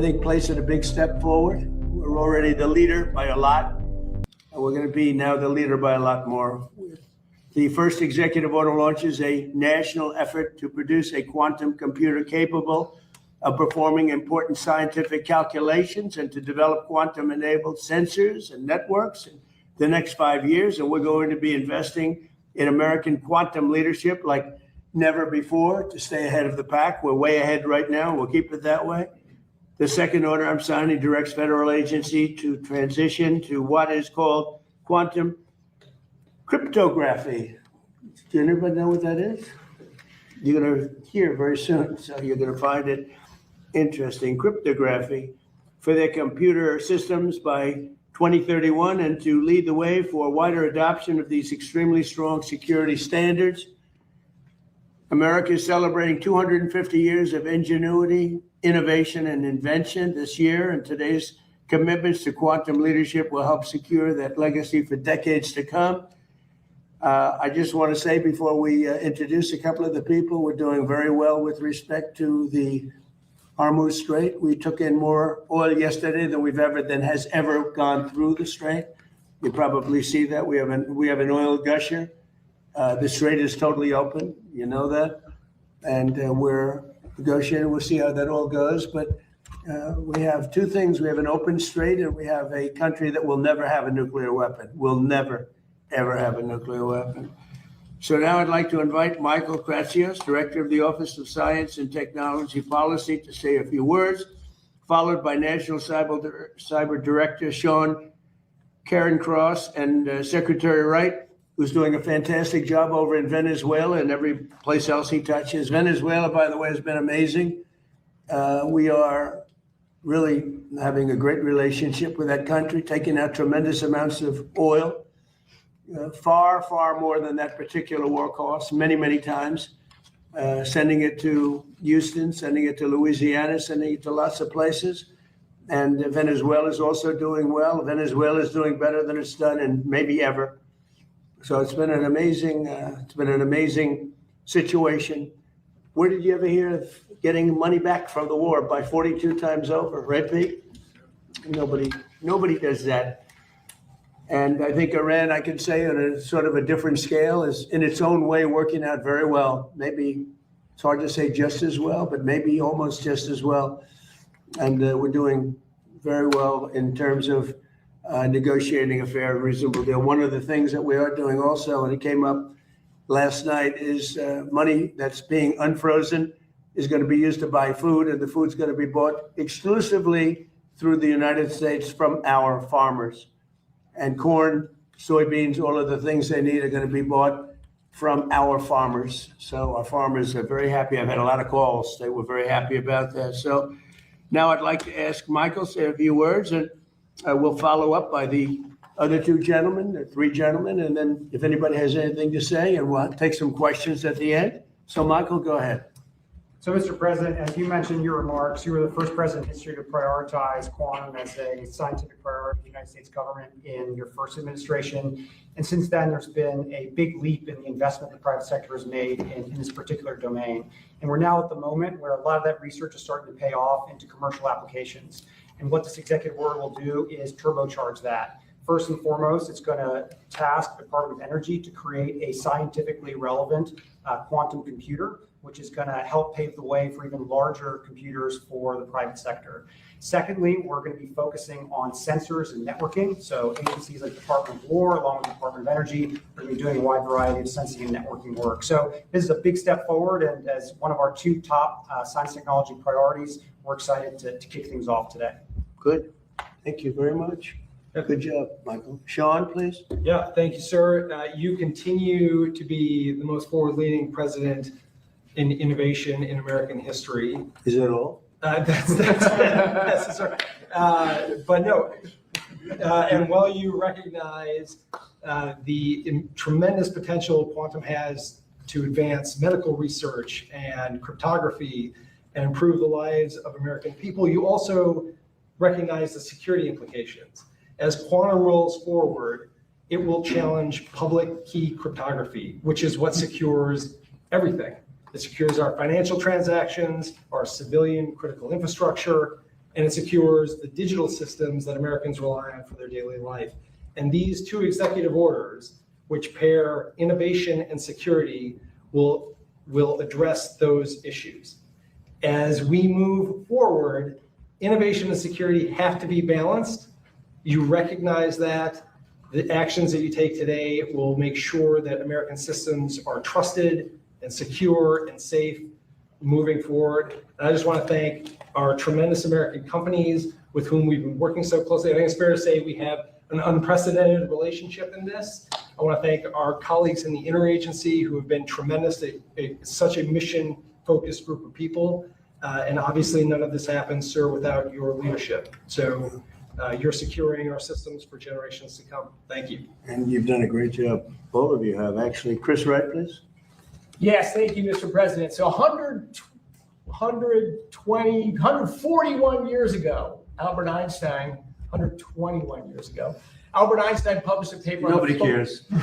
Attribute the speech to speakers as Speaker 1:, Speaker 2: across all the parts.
Speaker 1: I think, placing a big step forward. We're already the leader by a lot, and we're going to be now the leader by a lot more. The first executive order launches a national effort to produce a quantum computer capable of performing important scientific calculations and to develop quantum-enabled sensors and networks in the next 5 years. And we're going to be investing in American quantum leadership like never before to stay ahead of the pack. We're way ahead right now. We'll keep it that way. The second order I'm signing directs federal agency to transition to what is called quantum cryptography. Do anybody know what that is? You're going to hear very soon, so you're going to find it interesting. Cryptography for their computer systems by 2031, and to lead the way for wider adoption of these extremely strong security standards. America is celebrating 250 years of ingenuity, innovation, and invention this year, and today's commitments to quantum leadership will help secure that legacy for decades to come. I just want to say before we introduce a couple of the people, we're doing very well with respect to the Hormuz Strait. We took in more oil yesterday than has ever gone through the strait. You probably see that we have an oil gusher. The strait is totally open. You know that, and we're negotiating. We'll see how that all goes. But we have two things: we have an open strait, and we have a country that will never have a nuclear weapon. Will never, ever have a nuclear weapon. So now I'd like to invite Michael Kratsios, Director of the Office of Science and Technology Policy, to say a few words, followed by National Cyber Director Sean Cairncross and Secretary Wright, who's doing a fantastic job over in Venezuela and every place else he touches. Venezuela, by the way, has been amazing. We are really having a great relationship with that country, taking out tremendous amounts of oil. Far, far more than that particular war cost, many, many times, sending it to Houston, sending it to Louisiana, sending it to lots of places. And Venezuela is also doing well. Venezuela is doing better than it's done in maybe ever. So it's been an amazing situation. Where did you ever hear of getting money back from the war by 42 times over, right, Pete? Nobody does that. And I think Iran, I can say on a sort of a different scale, is in its own way working out very well. Maybe it's hard to say just as well, but maybe almost just as well. And we're doing very well in terms of negotiating a fair and reasonable deal. One of the things that we are doing also, and it came up last night, is money that's being unfrozen is going to be used to buy food, and the food's going to be bought exclusively through the United States from our farmers. And corn, soybeans, all of the things they need are going to be bought from our farmers. So our farmers are very happy. I've had a lot of calls. They were very happy about that. So now I'd like to ask Michael to say a few words, and we'll follow up by the other two gentlemen, or three gentlemen, and then if anybody has anything to say, and we'll take some questions at the end. So Michael, go ahead.
Speaker 2: So, Mr. President, as you mentioned in your remarks, you were the first president in history to prioritize quantum as a scientific priority of the United States government in your first administration. And since then, there's been a big leap in the investment the private sector has made in this particular domain. And we're now at the moment where a lot of that research is starting to pay off into commercial applications. And what this executive order will do is turbocharge that. First and foremost, it's going to task the Department of Energy to create a scientifically relevant quantum computer, which is going to help pave the way for even larger computers for the private sector. Secondly, we're going to be focusing on sensors and networking. So agencies like the Department of War, along with the Department of Energy, are going to be doing a wide variety of sensing and networking work. So this is a big step forward, and as one of our two top science technology priorities, we're excited to kick things off today.
Speaker 1: Good. Thank you very much. Good job, Michael. Sean, please.
Speaker 3: Yeah, thank you, sir. You continue to be the most forward-leaning president in innovation in American history.
Speaker 1: Is that all?
Speaker 3: That's necessary. But no, and while you recognize the tremendous potential quantum has to advance medical research and cryptography and improve the lives of American people, you also recognize the security implications. As quantum rolls forward, it will challenge public key cryptography, which is what secures everything. It secures our financial transactions, our civilian critical infrastructure, and it secures the digital systems that Americans rely on for their daily life. And these two executive orders, which pair innovation and security, will address those issues. As we move forward, innovation and security have to be balanced. You recognize that. The actions that you take today will make sure that American systems are trusted and secure and safe moving forward. And I just want to thank our tremendous American companies with whom we've been working so closely. I think it's fair to say we have an unprecedented relationship in this. I want to thank our colleagues in the interagency who have been tremendous. Such a mission-focused group of people. And obviously none of this happens, sir, without your leadership. So you're securing our systems for generations to come. Thank you.
Speaker 1: And you've done a great job. Both of you have, actually. Chris Wright, please.
Speaker 4: Yes, thank you, Mr. President. So 141 years ago, Albert Einstein, 121 years ago, Albert Einstein published a paper.
Speaker 1: Nobody cares.
Speaker 4: Good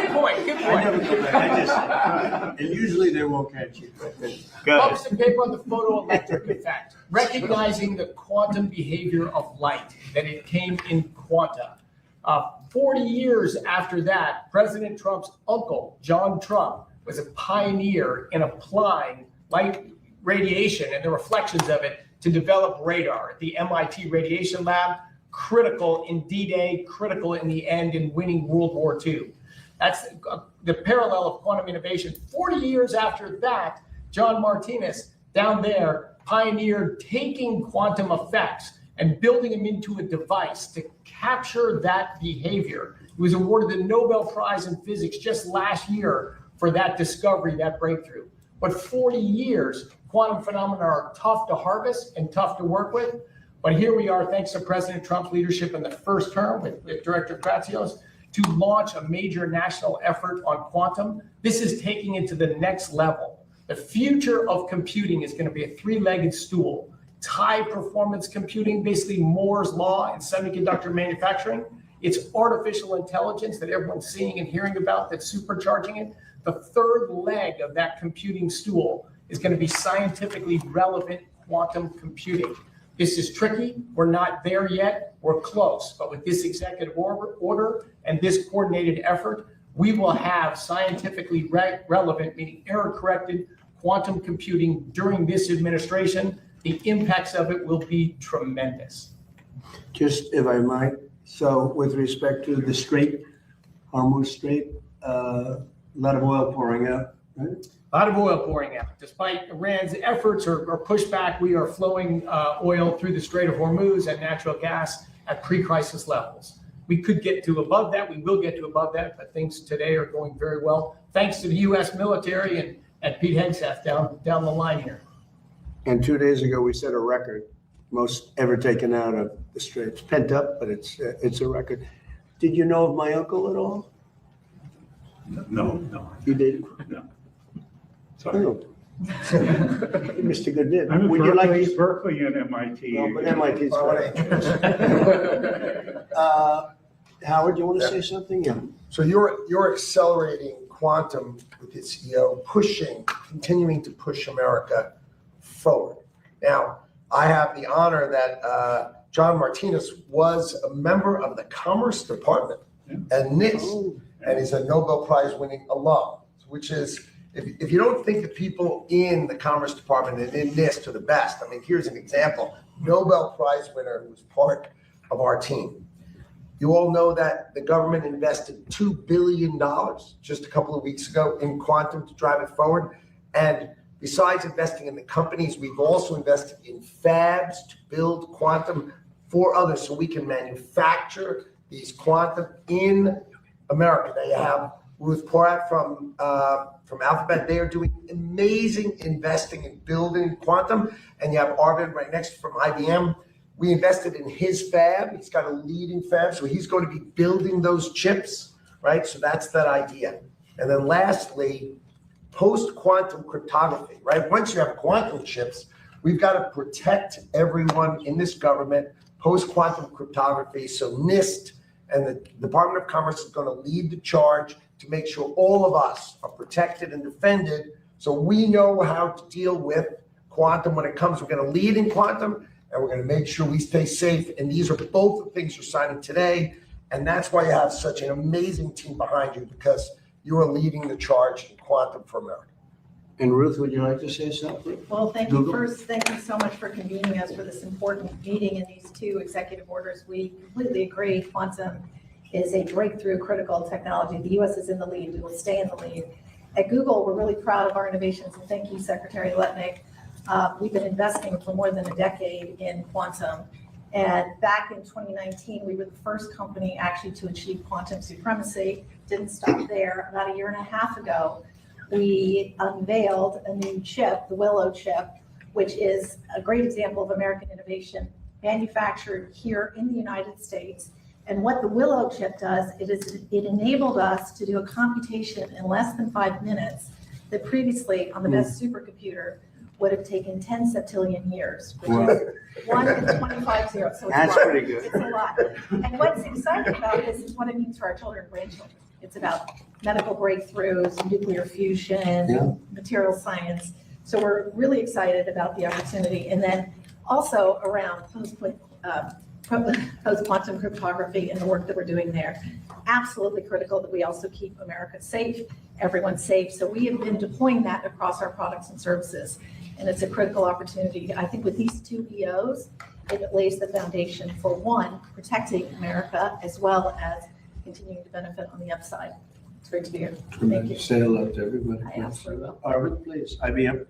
Speaker 4: point, good
Speaker 1: I
Speaker 4: point.
Speaker 1: never go back. And usually they won't catch you. Go ahead.
Speaker 4: Published a paper on the photoelectric effect, recognizing the quantum behavior of light, that it came in quanta. 40 years after that, President Trump's uncle, John Trump, was a pioneer in applying light radiation and the reflections of it to develop radar at the MIT Radiation Lab, critical in D-Day, critical in the end in winning World War II. That's the parallel of quantum innovation. 40 years after that, John Martinez down there pioneered taking quantum effects and building them into a device to capture that behavior. He was awarded the Nobel Prize in Physics just last year for that discovery, that breakthrough. But 40 years, quantum phenomena are tough to harvest and tough to work with. But here we are, thanks to President Trump's leadership in the first term with Director Kratsios, to launch a major national effort on quantum. This is taking it to the next level. The future of computing is going to be a three-legged stool. It's high performance computing, basically Moore's law in semiconductor manufacturing. It's artificial intelligence that everyone's seeing and hearing about that's supercharging it. The third leg of that computing stool is going to be scientifically relevant quantum computing. This is tricky. We're not there yet. We're close. But with this executive order and this coordinated effort, we will have scientifically relevant, meaning error-corrected quantum computing during this administration. The impacts of it will be tremendous.
Speaker 1: Just if I might, so with respect to the Strait, Hormuz Strait, a lot of oil pouring out, right?
Speaker 4: A lot of oil pouring out. Despite Iran's efforts or pushback, we are flowing oil through the Strait of Hormuz and natural gas at pre-crisis levels. We could get to above that. We will get to above that, but things today are going very well, thanks to the U.S. military and Pete Hegseth down the line here.
Speaker 1: And 2 days ago, we set a record, most ever taken out of the Straits. Pent up, but it's a record. Did you know of my uncle at all?
Speaker 5: No.
Speaker 1: You did?
Speaker 5: No. Sorry.
Speaker 1: Oh. Mr. Goodman,
Speaker 5: I'm at
Speaker 1: would you like to?
Speaker 5: Berkeley and MIT.
Speaker 1: No, but MIT's Howard, you want to say something? Yeah.
Speaker 6: So you're accelerating quantum with the CEO, continuing to push America forward. Now, I have the honor that John Martinez was a member of the Commerce Department at NIST, and he's a Nobel Prize winning alum, which is, if you don't think the people in the Commerce Department and in NIST are the best, I mean, here's an example. Nobel Prize winner who was part of our team. You all know that the government invested $2 billion just a couple of weeks ago in quantum to drive it forward. And besides investing in the companies, we've also invested in fabs to build quantum for others so we can manufacture these quantum in America. Now you have Ruth Porat from Alphabet. They are doing amazing investing in building quantum. And you have Arvind right next from IBM. We invested in his fab. He's got a leading fab, so he's going to be building those chips, right? So that's that idea. And then lastly, post-quantum cryptography, right? Once you have quantum chips, we've got to protect everyone in this government, post-quantum cryptography. So NIST and the Department of Commerce is going to lead the charge to make sure all of us are protected and defended so we know how to deal with quantum when it comes. We're going to lead in quantum, and we're going to make sure we stay safe. And these are both the things you're signing today. And that's why you have such an amazing team behind you, because you are leading the charge in quantum for America.
Speaker 1: And Ruth, would you like to say something?
Speaker 7: Well, thank you.
Speaker 1: Google.
Speaker 7: First, thank you so much for convening us for this important meeting and these two executive orders. We completely agree. Quantum is a breakthrough critical technology. The U.S. is in the lead. We will stay in the lead. At Google, we're really proud of our innovations, and thank you, Secretary Letnick. We've been investing for more than a decade in quantum. And back in 2019, we were the first company actually to achieve quantum supremacy. Didn't stop there. About a year and a half ago, we unveiled a new chip, the Willow chip, which is a great example of American innovation manufactured here in the United States. And what the Willow chip does, it enabled us to do a computation in less than 5 minutes that previously on the best supercomputer would have taken 10 septillion years, which is 1 in 25 zeros. So it's
Speaker 1: That's
Speaker 7: a lot.
Speaker 1: pretty good.
Speaker 7: It's a lot. And what's exciting about this is what it means for our children and grandchildren. It's about medical breakthroughs, nuclear fusion, material science. So we're really excited about the opportunity. And then also around post-quantum cryptography and the work that we're doing there. Absolutely critical that we also keep America safe, everyone safe. So we have been deploying that across our products and services. And it's a critical opportunity. I think with these two EOs, it lays the foundation for one, protecting America, as well as continuing to benefit on the upside. It's great to be here. Thank you.
Speaker 1: Say hello to everybody.
Speaker 7: I absolutely will.
Speaker 1: Arvind, please, IBM.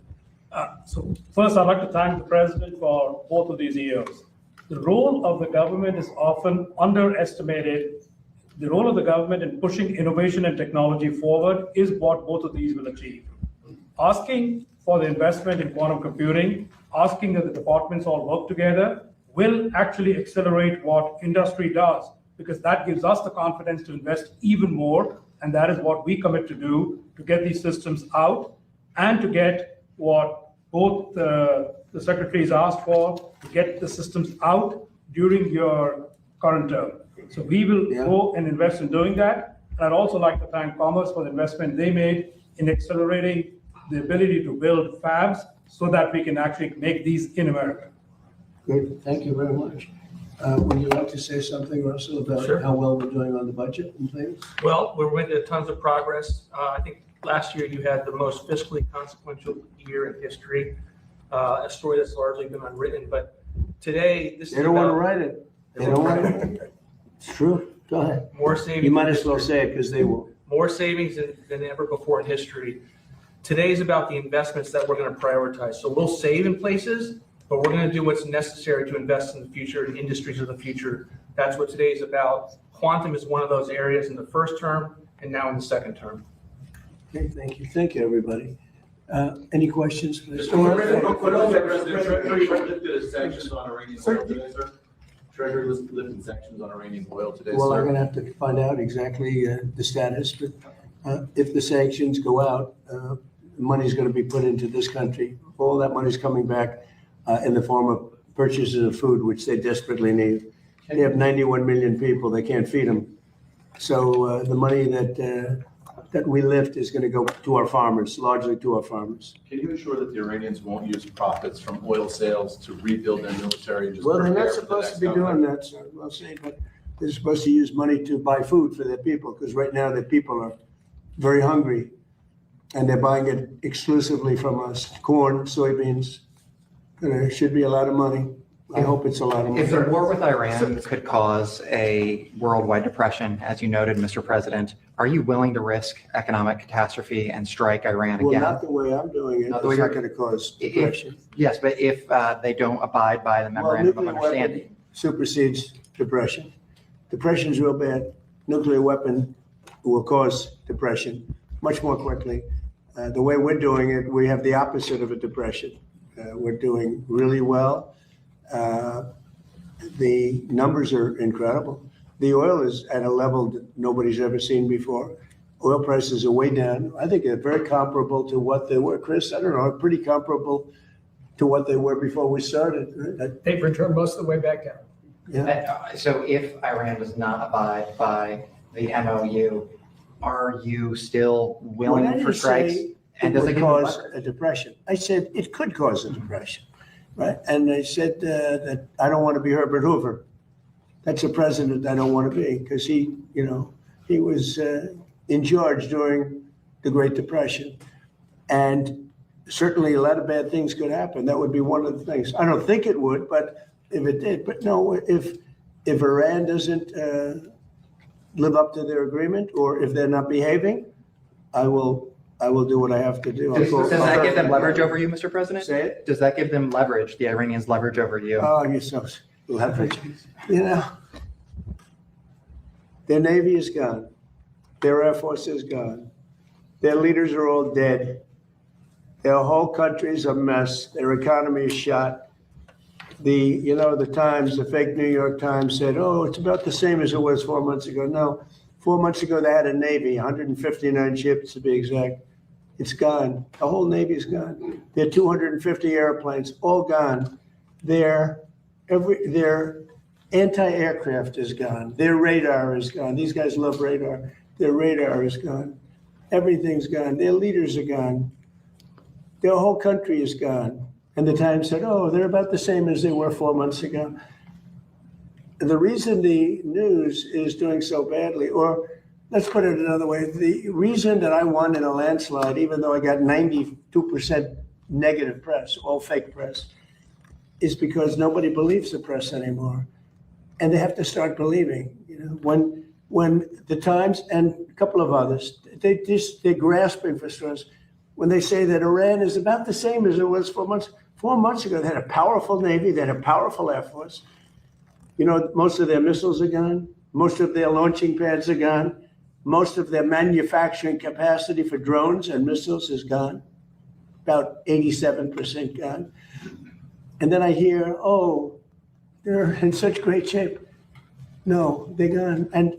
Speaker 8: So first, I'd like to thank the President for both of these EOs. The role of the government is often underestimated. The role of the government in pushing innovation and technology forward is what both of these will achieve. Asking for the investment in quantum computing, asking that the departments all work together, will actually accelerate what industry does, because that gives us the confidence to invest even more. And that is what we commit to do, to get these systems out and to get what both the secretaries asked for, to get the systems out during your current term. So we will go and invest in doing that. And I'd also like to thank COMMS for the investment they made in accelerating the ability to build fabs so that we can actually make these in America.
Speaker 1: Good, thank you very much. Would you like to say something, Russell, about
Speaker 9: Sure.
Speaker 1: how well we're doing on the budget and things?
Speaker 9: Well, we're making tons of progress. I think last year you had the most fiscally consequential year in history, a story that's largely been unwritten. But today, this is
Speaker 1: They don't want to
Speaker 9: about
Speaker 1: write it. They don't want to. It's true. Go ahead.
Speaker 9: more savings.
Speaker 1: You might as well say it because they will.
Speaker 9: More savings than ever before in history. Today's about the investments that we're going to prioritize. So we'll save in places, but we're going to do what's necessary to invest in the future, in industries of the future. That's what today is about. Quantum is one of those areas in the first term and now in the second term.
Speaker 1: Okay, thank you. Thank you, everybody. Any questions? Please?
Speaker 10: Treasury lifted sanctions on Iranian oil today, sir? Treasury lifted sanctions on Iranian oil today,
Speaker 1: Well, I'm
Speaker 10: sir?
Speaker 1: going to have to find out exactly the status, but if the sanctions go out, money's going to be put into this country. All that money's coming back in the form of purchases of food, which they desperately need. They have 91 million people, they can't feed them. So the money that we lift is going to go to our farmers, largely to our farmers.
Speaker 10: Can you ensure that the Iranians won't use profits from oil sales to rebuild their military and just
Speaker 1: Well, they're
Speaker 10: prepare
Speaker 1: not
Speaker 10: for the
Speaker 1: supposed
Speaker 10: next
Speaker 1: to be
Speaker 10: conflict?
Speaker 1: doing that, sir. We'll see, but they're supposed to use money to buy food for their people, because right now the people are very hungry, and they're buying it exclusively from us. Corn, soybeans, there should be a lot of money. I hope it's a lot of money.
Speaker 11: If the war with Iran could cause a worldwide depression, as you noted, Mr. President, are you willing to risk economic catastrophe and strike Iran
Speaker 1: Well,
Speaker 11: again?
Speaker 1: not the way I'm doing it.
Speaker 11: Not the
Speaker 1: It's
Speaker 11: way
Speaker 1: not
Speaker 11: you're-
Speaker 1: going to cause
Speaker 11: If-
Speaker 1: depression.
Speaker 11: Yes, but if they don't abide by the
Speaker 1: Well,
Speaker 11: memorandum of
Speaker 1: nuclear weapon
Speaker 11: understanding.
Speaker 1: supersedes depression. Depression's real bad. Nuclear weapon will cause depression much more quickly. The way we're doing it, we have the opposite of a depression. We're doing really well. The numbers are incredible. The oil is at a level that nobody's ever seen before. Oil prices are way down. I think they're very comparable to what they were. Chris, I don't know, pretty comparable to what they were before we started.
Speaker 2: They've returned most of the way back down.
Speaker 1: Yeah.
Speaker 11: So if Iran does not abide by the MOU, are you still
Speaker 1: What I
Speaker 11: willing
Speaker 1: didn't
Speaker 11: for strikes?
Speaker 1: say-
Speaker 11: And
Speaker 1: it
Speaker 11: does it
Speaker 1: would
Speaker 11: give them
Speaker 1: cause
Speaker 11: leverage?
Speaker 1: a depression. I said it could cause a depression, right? And I said that I don't want to be Herbert Hoover. That's a president I don't want to be because he was in charge during the Great Depression. And certainly a lot of bad things could happen. That would be one of the things. I don't think it would, but if it did, but no, if Iran doesn't live up to their agreement, or if they're not behaving, I will do what I have to do.
Speaker 11: Does that give them leverage over you, Mr. President?
Speaker 1: Say it.
Speaker 11: Does that give them leverage, the Iranians leverage over you?
Speaker 1: Oh, you're so leverage. Their Navy is gone. Their Air Force is gone. Their leaders are all dead. Their whole country is a mess. Their economy is shot. The Times, the fake New York Times said, oh, it's about the same as it was 4 months ago. No, 4 months ago they had a Navy, 159 ships to be exact. It's gone. The whole Navy is gone. Their 250 airplanes, all gone. Their anti-aircraft is gone. Their radar is gone. These guys love radar. Their radar is gone. Everything's gone. Their leaders are gone. Their whole country is gone. And the Times said, oh, they're about the same as they were 4 months ago. And the reason the news is doing so badly, or let's put it another way, the reason that I won in a landslide, even though I got 92% negative press, all fake press, is because nobody believes the press anymore. And they have to start believing. When the Times and a couple of others, they're grasping for straws. When they say that Iran is about the same as it was 4 months. 4 months ago, they had a powerful Navy, they had a powerful Air Force. Most of their missiles are gone. Most of their launching pads are gone. Most of their manufacturing capacity for drones and missiles is gone. About 87% gone. And then I hear, oh, they're in such great shape. No, they're gone. And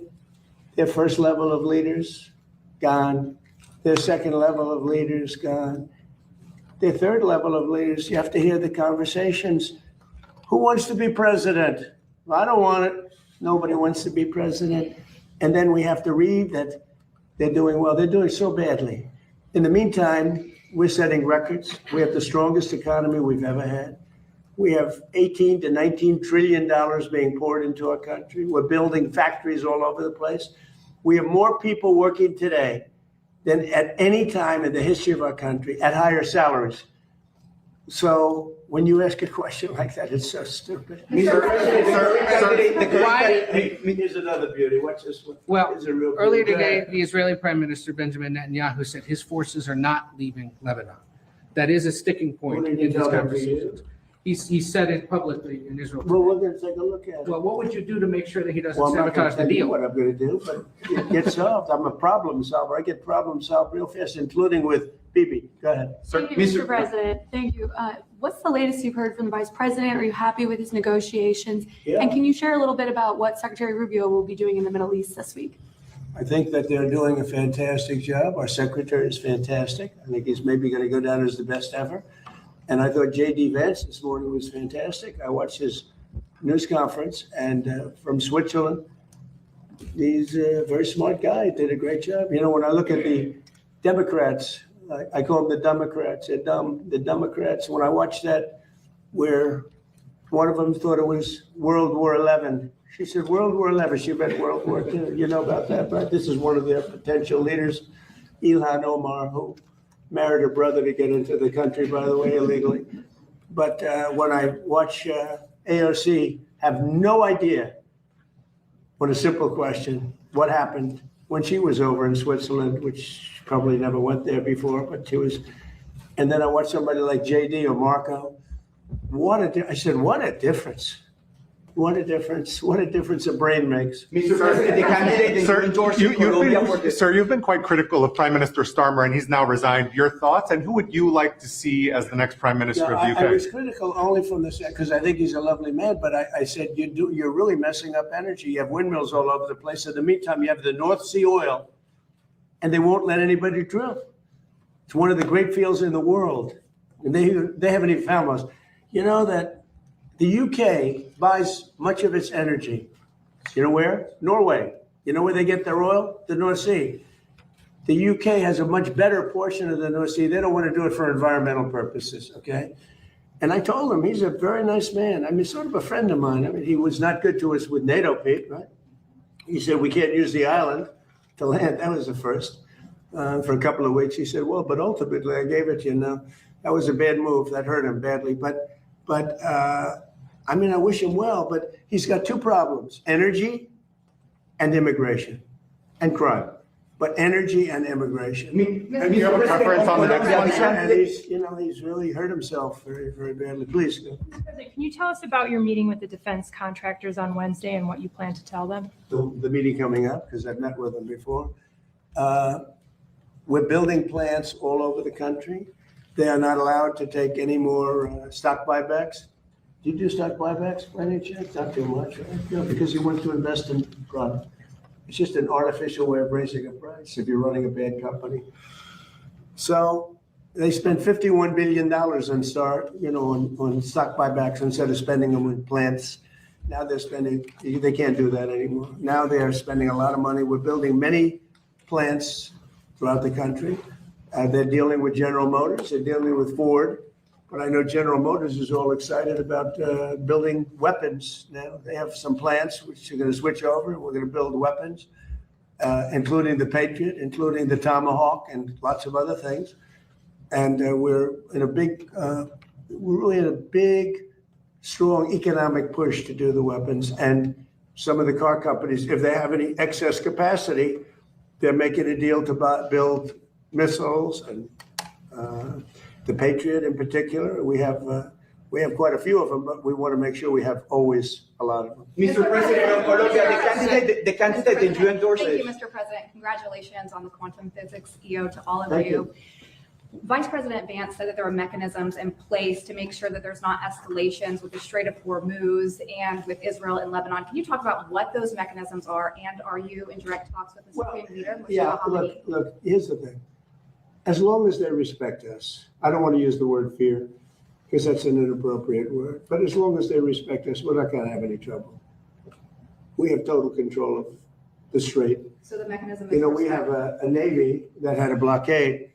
Speaker 1: their first level of leaders, gone. Their second level of leaders, gone. Their third level of leaders, you have to hear the conversations. Who wants to be president? Well, I don't want it. Nobody wants to be president. And then we have to read that they're doing well. They're doing so badly. In the meantime, we're setting records. We have the strongest economy we've ever had. We have $18 to $19 trillion being poured into our country. We're building factories all over the place. We have more people working today than at any time in the history of our country at higher salaries. So when you ask a question like that, it's so stupid. Here's another beauty. Watch this one.
Speaker 12: Well,
Speaker 1: Here's a real beauty.
Speaker 12: earlier today, the Israeli Prime Minister Benjamin Netanyahu said his forces are not leaving Lebanon. That is a sticking point
Speaker 1: What did
Speaker 12: in
Speaker 1: he
Speaker 12: his
Speaker 1: tell them to
Speaker 12: conversations. He said it publicly in Israel.
Speaker 1: Well, we're going to take a look at it.
Speaker 12: Well, what would you do to make sure that he doesn't
Speaker 1: Well, I'm not going
Speaker 12: sabotage
Speaker 1: to
Speaker 12: the
Speaker 1: tell you
Speaker 12: deal?
Speaker 1: what I'm going to do, but it gets solved. I'm a problem solver. I get problem solved real fast, including with Bibi. Go ahead.
Speaker 13: Thank you, Mr. President. Thank you. What's the latest you've heard from the Vice President? Are you happy with his negotiations?
Speaker 1: Yeah.
Speaker 13: And can you share a little bit about what Secretary Rubio will be doing in the Middle East this week?
Speaker 1: I think that they're doing a fantastic job. Our secretary is fantastic. I think he's maybe going to go down as the best ever. And I thought J.D. Vance this morning was fantastic. I watched his news conference, and from Switzerland, he's a very smart guy. Did a great job. When I look at the Democrats, I call them the Democrats. They're dumb. The Democrats. When I watched that, where one of them thought it was World War XI. She said World War XI. She read World War II. You know about that, right? This is one of their potential leaders, Ilhan Omar, who married her brother to get into the country, by the way, illegally. But when I watch AOC have no idea, on a simple question, what happened when she was over in Switzerland, which she probably never went there before, but she was. And then I watch somebody like JD or Marco. I said, what a difference. What a difference. What a difference a brain makes.
Speaker 11: Mr. President, the candidate that you endorsed in Colombia for this.
Speaker 14: Sir, you've been quite critical of Prime Minister Starmer, and he's now resigned. Your thoughts, and who would you like to see as the next Prime Minister of the UK?
Speaker 1: I was critical only from the because I think he's a lovely man, but I said you're really messing up energy. You have windmills all over the place. In the meantime, you have the North Sea oil, and they won't let anybody drill. It's one of the great fields in the world, and they haven't even found most. You know that the UK buys much of its energy. You know where? Norway. You know where they get their oil? The North Sea. The UK has a much better portion of the North Sea. They don't want to do it for environmental purposes, okay? And I told him, he's a very nice man. I mean, sort of a friend of mine. I mean, he was not good to us with NATO, Pete, right? He said, we can't use the island to land. That was the first. For a couple of weeks, he said, well, but ultimately I gave it to you. Now, that was a bad move. That hurt him badly. But I mean, I wish him well, but he's got two problems, energy and immigration and crime. But energy and immigration.
Speaker 14: And you have a preference on the next one, sir?
Speaker 1: And he's, he's really hurt himself very, very badly. Please go.
Speaker 15: Mr. President, can you tell us about your meeting with the defense contractors on Wednesday and what you plan to tell them?
Speaker 1: The meeting coming up, because I've met with them before. We're building plants all over the country. They are not allowed to take any more stock buybacks. Do you do stock buybacks by any chance? Not too much, right? No, because you want to invest in product. It's just an artificial way of raising a price if you're running a bad company. So they spent $51 billion on on stock buybacks instead of spending them on plants. Now they're spending, they can't do that anymore. Now they are spending a lot of money. We're building many plants throughout the country. They're dealing with General Motors, they're dealing with Ford. But I know General Motors is all excited about building weapons now. They have some plants which are going to switch over. We're going to build weapons, including the Patriot, including the Tomahawk, and lots of other things. And we're really in a big, strong economic push to do the weapons. And some of the car companies, if they have any excess capacity, they're making a deal to build missiles and the Patriot in particular. We have quite a few of them, but we want to make sure we have always a lot of them.
Speaker 16: Mr. President, on Colombia, the candidate that you endorse.
Speaker 17: Thank you, Mr. President. Congratulations on the quantum physics EO to all of you. Vice President Vance said that there are mechanisms in place to make sure that there's not escalations with the Strait of Hormuz and with Israel and Lebanon. Can you talk about what those mechanisms are, and are you in direct talks with the Supreme Leader?
Speaker 1: Yeah, look, here's the thing. As long as they respect us, I don't want to use the word fear because that's an inappropriate word, but as long as they respect us, we're not going to have any trouble. We have total control of the strait.
Speaker 17: So the mechanism is
Speaker 1: we have a Navy that had a blockade.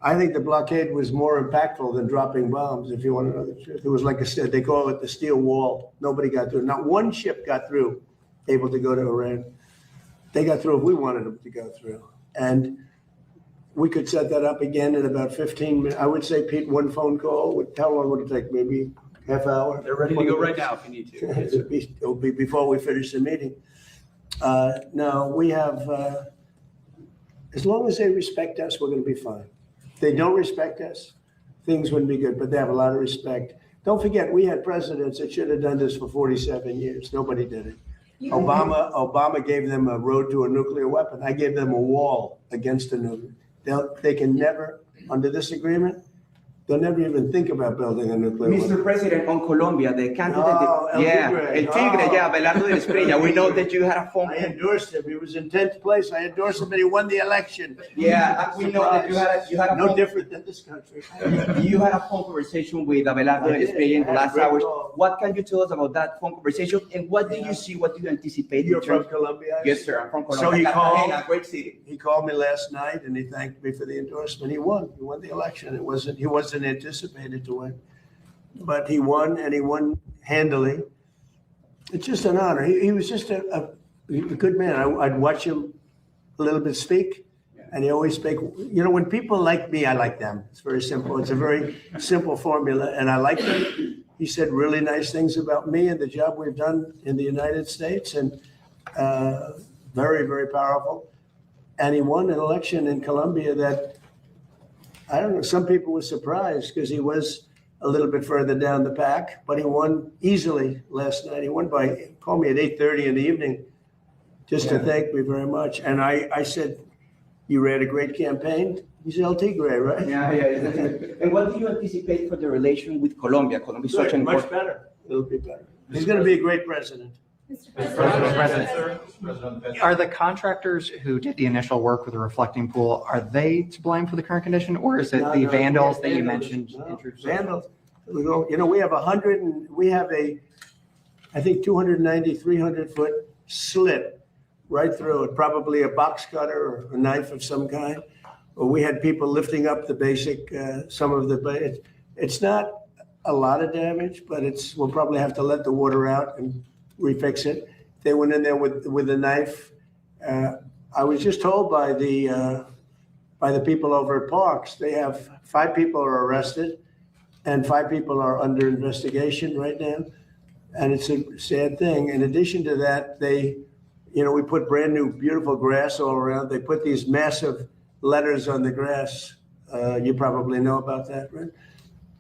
Speaker 1: I think the blockade was more impactful than dropping bombs, if you want to know the truth. It was like I said, they call it the steel wall. Nobody got through. Not one ship got through, able to go to Iran. They got through if we wanted them to go through. And we could set that up again in about 15 minutes. I would say, Pete, one phone call. How long would it take? Maybe half hour?
Speaker 10: They're ready to go right now if you need to.
Speaker 1: It'll be before we finish the meeting. No, we have, as long as they respect us, we're going to be fine. If they don't respect us, things wouldn't be good, but they have a lot of respect. Don't forget, we had presidents that should have done this for 47 years. Nobody did it. Obama gave them a road to a nuclear weapon. I gave them a wall against a nuclear. They can never, under this agreement, they'll never even think about building a nuclear weapon.
Speaker 16: Mr. President, on Colombia, the candidate,
Speaker 1: El Tigre,
Speaker 16: Abelardo del Estrella, we know that you had a phone.
Speaker 1: I endorsed him. He was in 10th place. I endorsed him, and he won the election.
Speaker 16: Yeah, we know that you had a
Speaker 1: no different than this country.
Speaker 16: You had a phone conversation with Abelardo del Estrella in the last hours. What can you tell us about that phone conversation, and what do you see? What do you anticipate?
Speaker 1: You're from Colombia?
Speaker 16: Yes, sir. I'm from Colombia.
Speaker 1: So he called.
Speaker 16: Great city.
Speaker 1: He called me last night, and he thanked me for the endorsement. He won. He won the election. He wasn't anticipated to win, but he won, and he won handily. It's just an honor. He was just a good man. I'd watch him a little bit speak, and he always speak. When people like me, I like them. It's very simple. It's a very simple formula, and I like him. He said really nice things about me and the job we've done in the United States, and very, very powerful. And he won an election in Colombia that, I don't know, some people were surprised because he was a little bit further down the pack, but he won easily last night. He won by, called me at 8:30 in the evening just to thank me very much. And I said, you ran a great campaign. He's El Tigre, right?
Speaker 16: Yeah. And what do you anticipate for the relation with Colombia? Colombia is such an
Speaker 1: much better. It'll be better. He's going to be a great president.
Speaker 11: Are the contractors who did the initial work with the reflecting pool, are they to blame for the current condition, or is it the vandals that you mentioned?
Speaker 1: Vandals. We have I think 290, 300-foot slit right through it, probably a box cutter or a knife of some kind. Or we had people lifting up the basic, some of the, it's not a lot of damage, but we'll probably have to let the water out and refix it. They went in there with a knife. I was just told by the people over at Parks, they have 5 people are arrested and 5 people are under investigation right now. And it's a sad thing. In addition to that, we put brand new, beautiful grass all around. They put these massive letters on the grass. You probably know about that, right?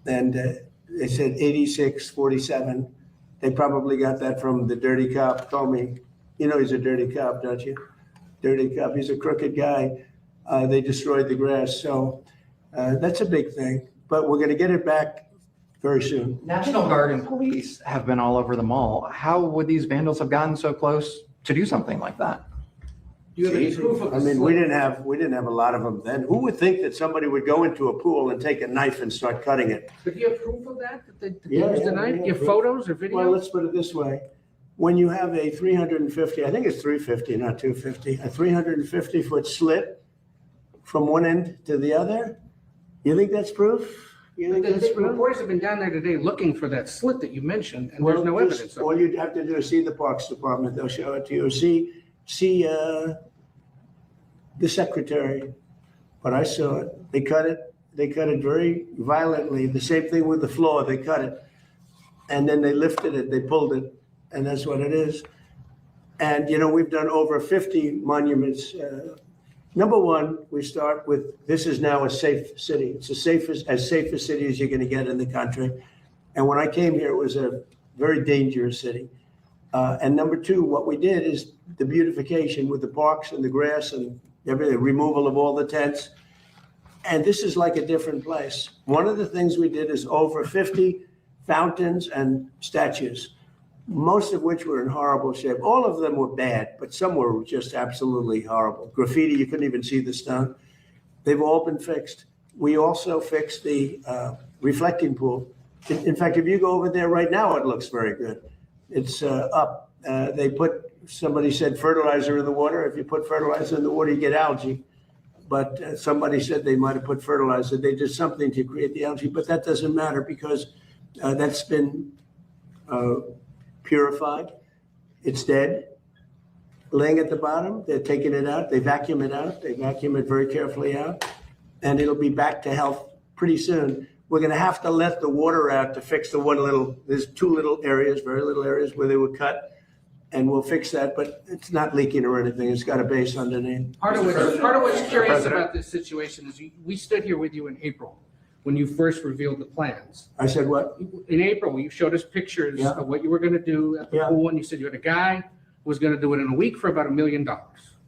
Speaker 1: And they said 8647. They probably got that from the dirty cop, told me. You know he's a dirty cop, don't you? Dirty cop, he's a crooked guy. They destroyed the grass. So that's a big thing. But we're going to get it back very soon.
Speaker 11: National Guard and police have been all over the mall. How would these vandals have gotten so close to do something like that?
Speaker 4: You have any proof of
Speaker 1: I mean, we didn't have a lot of them then. Who would think that somebody would go into a pool and take a knife and start cutting it?
Speaker 12: But do you have proof of that? That they
Speaker 1: Yeah,
Speaker 12: used a
Speaker 1: yeah,
Speaker 12: knife?
Speaker 1: yeah.
Speaker 12: You have photos or video?
Speaker 1: Well, let's put it this way. When you have a 350, I think it's 350, not 250, a 350-foot slit from one end to the other, you think that's proof? You think that's
Speaker 12: The
Speaker 1: proof?
Speaker 12: reporters have been down there today looking for that slit that you mentioned, and there's no evidence of
Speaker 1: All
Speaker 12: it.
Speaker 1: you'd have to do is see the Parks Department. They'll show it to you. See the secretary. But I saw it. They cut it. They cut it very violently. The same thing with the floor. They cut it. And then they lifted it. They pulled it. And that's what it is. And, we've done over 50 monuments. Number one, we start with, this is now a safe city. It's as safe a city as you're going to get in the country. And when I came here, it was a very dangerous city. And number two, what we did is the beautification with the parks and the grass and everything, removal of all the tents. And this is like a different place. One of the things we did is over 50 fountains and statues, most of which were in horrible shape. All of them were bad, but some were just absolutely horrible. Graffiti, you couldn't even see the stone. They've all been fixed. We also fixed the reflecting pool. In fact, if you go over there right now, it looks very good. It's up. Somebody said fertilizer in the water. If you put fertilizer in the water, you get algae. But somebody said they might have put fertilizer. They did something to create the algae, but that doesn't matter because that's been purified. It's dead. Laying at the bottom, they're taking it out. They vacuum it out. They vacuum it very carefully out. And it'll be back to health pretty soon. We're going to have to let the water out to fix there's 2 little areas, very little areas where they were cut. And we'll fix that, but it's not leaking or anything. It's got a base underneath.
Speaker 12: Part of what's curious about this situation is we stood here with you in April when you first revealed the plans.
Speaker 1: I said what?
Speaker 12: In April, you showed us pictures of what you were going to do at the pool, and you said you had a guy who was going to do it in a week for about $1 million.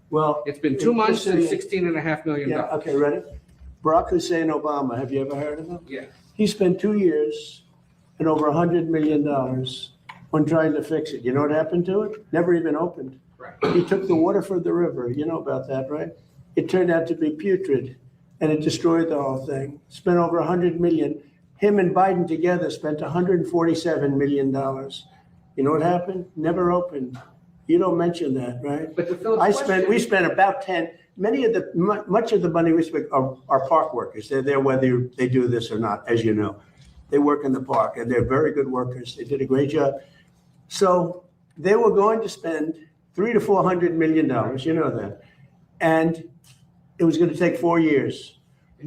Speaker 1: Well,
Speaker 12: it's been 2 months and $16.5 million.
Speaker 1: Yeah, okay, ready? Barack Hussein Obama, have you ever heard of him?
Speaker 12: Yeah.
Speaker 1: He spent 2 years and over $100 million on trying to fix it. You know what happened to it? Never even opened.
Speaker 12: Right.
Speaker 1: He took the water from the river. You know about that, right? It turned out to be putrid, and it destroyed the whole thing. Spent over $100 million. Him and Biden together spent $147 million. You know what happened? Never opened. You don't mention that, right?
Speaker 12: But
Speaker 1: we spent about 10. Much of the money we spent are park workers. They're there whether they do this or not, as you know. They work in the park, and they're very good workers. They did a great job. So they were going to spend $300 to $400 million. You know that, and it was going to take 4 years.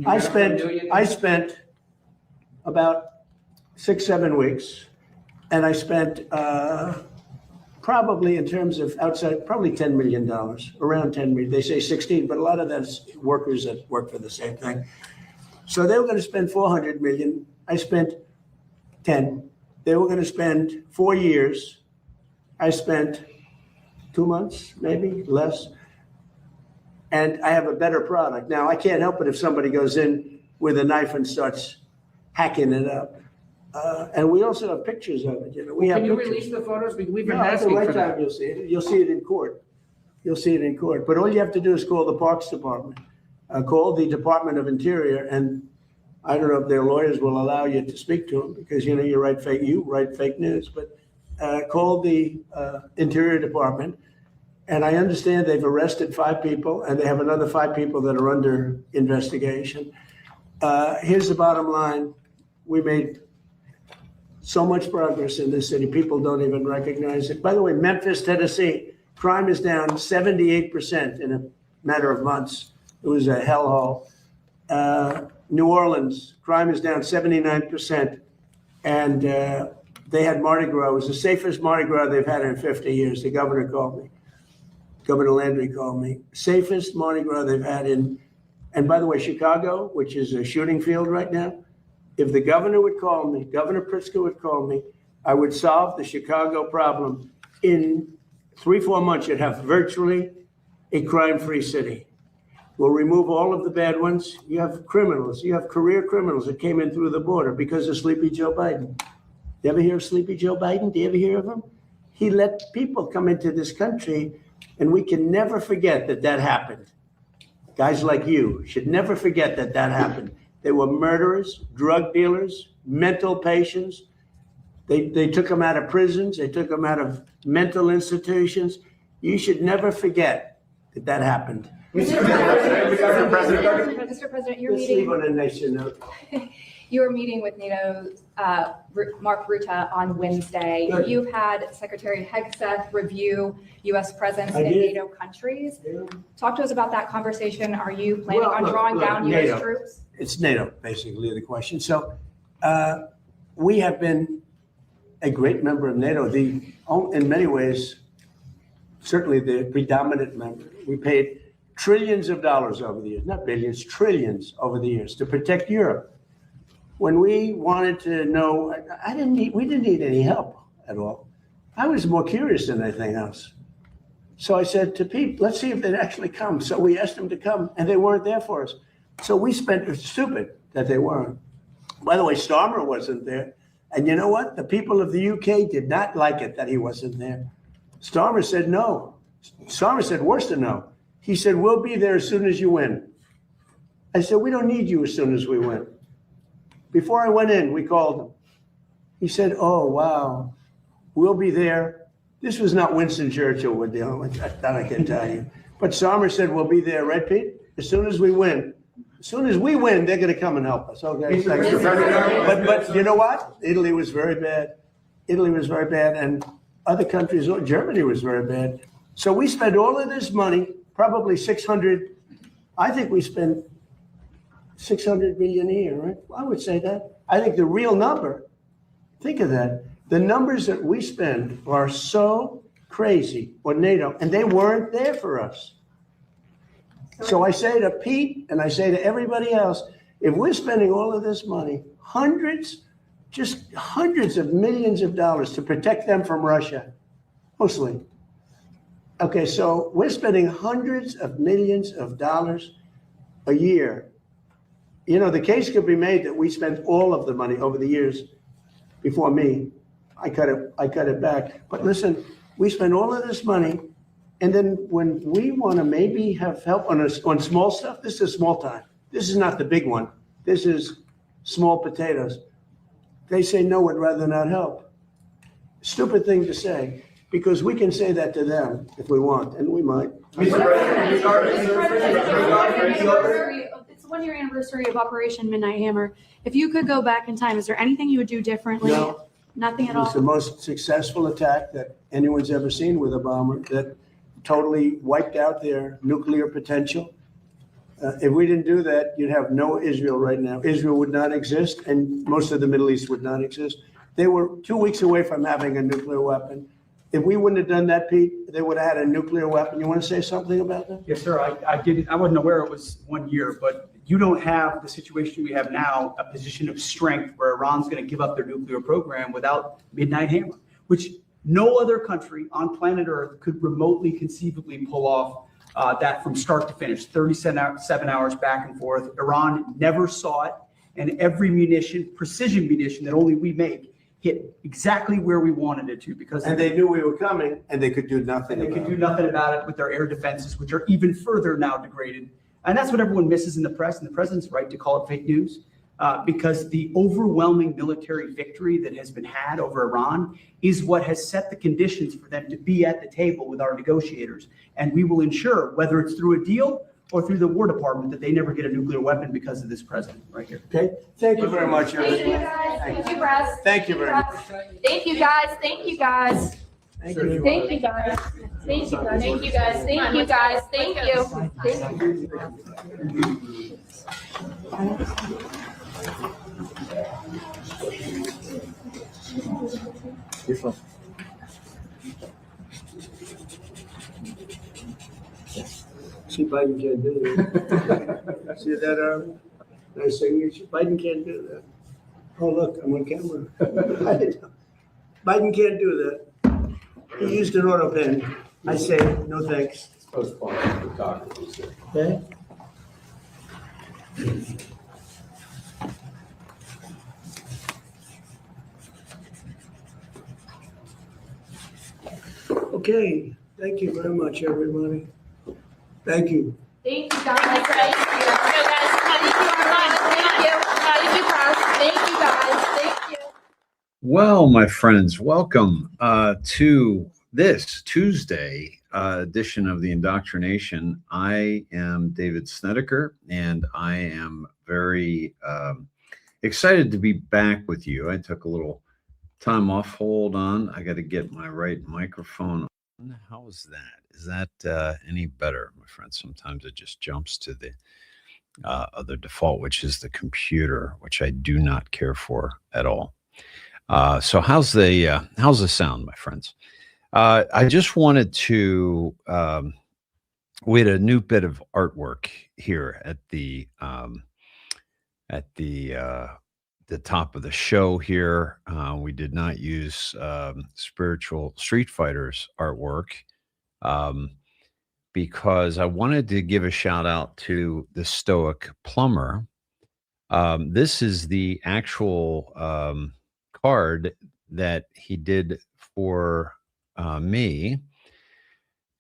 Speaker 1: I spent about 6-7 weeks, and I spent probably in terms of outside, probably $10 million, around 10 million. They say 16, but a lot of that's workers that work for the same thing. So they were going to spend 400 million. I spent 10. They were going to spend 4 years. I spent 2 months, maybe less. And I have a better product. Now, I can't help it if somebody goes in with a knife and starts hacking it up. And we also have pictures of it. We have
Speaker 12: Can you
Speaker 1: pictures.
Speaker 12: release the photos? We've been
Speaker 1: At the
Speaker 12: asking
Speaker 1: right
Speaker 12: for that.
Speaker 1: time, you'll see it. You'll see it in court. You'll see it in court. But all you have to do is call the Parks Department. Call the Department of Interior, and I don't know if their lawyers will allow you to speak to them because you write fake news. But call the Interior Department And I understand they've arrested 5 people, and they have another 5 people that are under investigation. Here's the bottom line. We made so much progress in this city, people don't even recognize it. By the way, Memphis, Tennessee, crime is down 78% in a matter of months. It was a hellhole. New Orleans, crime is down 79%. And they had Mardi Gras. It was the safest Mardi Gras they've had in 50 years. The governor called me. Governor Landry called me. Safest Mardi Gras they've had in, and by the way, Chicago, which is a shooting field right now, if the governor would call me, Governor Pritzker would call me, I would solve the Chicago problem. In 3-4 months, you'd have virtually a crime-free city. We'll remove all of the bad ones. You have criminals, you have career criminals that came in through the border because of Sleepy Joe Biden. You ever hear of Sleepy Joe Biden? Do you ever hear of him? He let people come into this country, and we can never forget that that happened. Guys like you should never forget that that happened. They were murderers, drug dealers, mental patients. They took them out of prisons. They took them out of mental institutions. You should never forget that that happened.
Speaker 17: Mr. President, you're
Speaker 1: Let's
Speaker 17: meeting.
Speaker 1: leave on a nicer note.
Speaker 17: You were meeting with NATO's Mark Rutte on Wednesday.
Speaker 1: Good.
Speaker 17: You've had Secretary Hegseth review U.S. presence
Speaker 1: I
Speaker 17: in
Speaker 1: did.
Speaker 17: NATO countries. Talk to us about that conversation. Are you planning
Speaker 1: Well,
Speaker 17: on drawing down U.S.
Speaker 1: NATO.
Speaker 17: troops?
Speaker 1: It's NATO, basically, the question. So we have been a great member of NATO, in many ways, certainly the predominant member. We paid trillions of dollars over the years, not billions, trillions over the years to protect Europe. When we wanted to know, we didn't need any help at all. I was more curious than anything else. So I said to Pete, let's see if they'd actually come. So we asked them to come, and they weren't there for us. So we spent, it's stupid that they weren't. By the way, Starmer wasn't there. And you know what? The people of the UK did not like it that he wasn't there. Starmer said no. Starmer said worse than no. He said, we'll be there as soon as you win. I said, we don't need you as soon as we win. Before I went in, we called him. He said, oh, wow, we'll be there. This was not Winston Churchill we're dealing with, that I can tell you. But Starmer said, we'll be there, right, Pete? As soon as we win. As soon as we win, they're going to come and help us. Okay. But you know what? Italy was very bad. Italy was very bad, and other countries, Germany was very bad. So we spent all of this money, probably 600. I think we spent 600 billion a year, right? I would say that. I think the real number, think of that. The numbers that we spend are so crazy for NATO, and they weren't there for us. So I say to Pete, and I say to everybody else, if we're spending all of this money, just hundreds of millions of dollars to protect them from Russia, mostly. Okay, so we're spending hundreds of millions of dollars a year. You know, the case could be made that we spent all of the money over the years before me. I cut it back. But listen, we spend all of this money, and then when we want to maybe have help on small stuff, this is small time. This is not the big one. This is small potatoes. They say no, we'd rather not help. Stupid thing to say, because we can say that to them if we want, and we might.
Speaker 13: It's the 1-year anniversary of Operation Midnight Hammer. If you could go back in time, is there anything you would do differently?
Speaker 1: No.
Speaker 13: Nothing at
Speaker 1: It was
Speaker 13: all?
Speaker 1: the most successful attack that anyone's ever seen with a bomber that totally wiped out their nuclear potential. If we didn't do that, you'd have no Israel right now. Israel would not exist, and most of the Middle East would not exist. They were 2 weeks away from having a nuclear weapon. If we wouldn't have done that, Pete, they would have had a nuclear weapon. You want to say something about that?
Speaker 18: Yes, sir. I didn't. I wasn't aware it was 1 year, but you don't have the situation we have now, a position of strength where Iran's going to give up their nuclear program without Midnight Hammer, which no other country on planet Earth could remotely conceivably pull off that from start to finish, 37 hours back and forth. Iran never saw it, and every munition, precision munition that only we make, hit exactly where we wanted it to, because
Speaker 1: And they knew we were coming, and they could do nothing
Speaker 18: they
Speaker 1: about
Speaker 18: could
Speaker 1: it.
Speaker 18: do nothing about it with their air defenses, which are even further now degraded. And that's what everyone misses in the press, and the president's right to call it fake news. because the overwhelming military victory that has been had over Iran is what has set the conditions for them to be at the table with our negotiators. And we will ensure, whether it's through a deal or through the War Department, that they never get a nuclear weapon because of this president right here.
Speaker 1: Okay, thank you very much,
Speaker 19: Thank you,
Speaker 1: everyone.
Speaker 19: guys. Thank you, Russ.
Speaker 1: Thank you very much.
Speaker 19: Thank you, guys. Thank you, guys.
Speaker 1: Thank you.
Speaker 19: Thank you, guys. Thank you, guys. Thank you, guys. Thank you, guys. Thank you. Thank you.
Speaker 1: See, Biden can't do that. See that, nice signature? Biden can't do that. Oh, look, I'm on camera. Biden can't do that. He used an auto pen. I say, no thanks. Okay? Okay, thank you very much, everybody. Thank you.
Speaker 19: Thank you, guys. Thank you. Thank you, guys. Thank you, everyone. Thank you. Thank you, guys. Thank you, guys. Thank you.
Speaker 20: Well, my friends, welcome to this Tuesday edition of the Indoctrination. I am David Snedeker, and I am very excited to be back with you. I took a little time off. Hold on. I got to get my right microphone on. How is that? Is that any better, my friends? Sometimes it just jumps to the other default, which is the computer, which I do not care for at all. So how's the sound, my friends? I just wanted to, we had a new bit of artwork here at the top of the show here. We did not use Spiritual Street Fighters artwork because I wanted to give a shout out to the Stoic Plumber. This is the actual card that he did for me.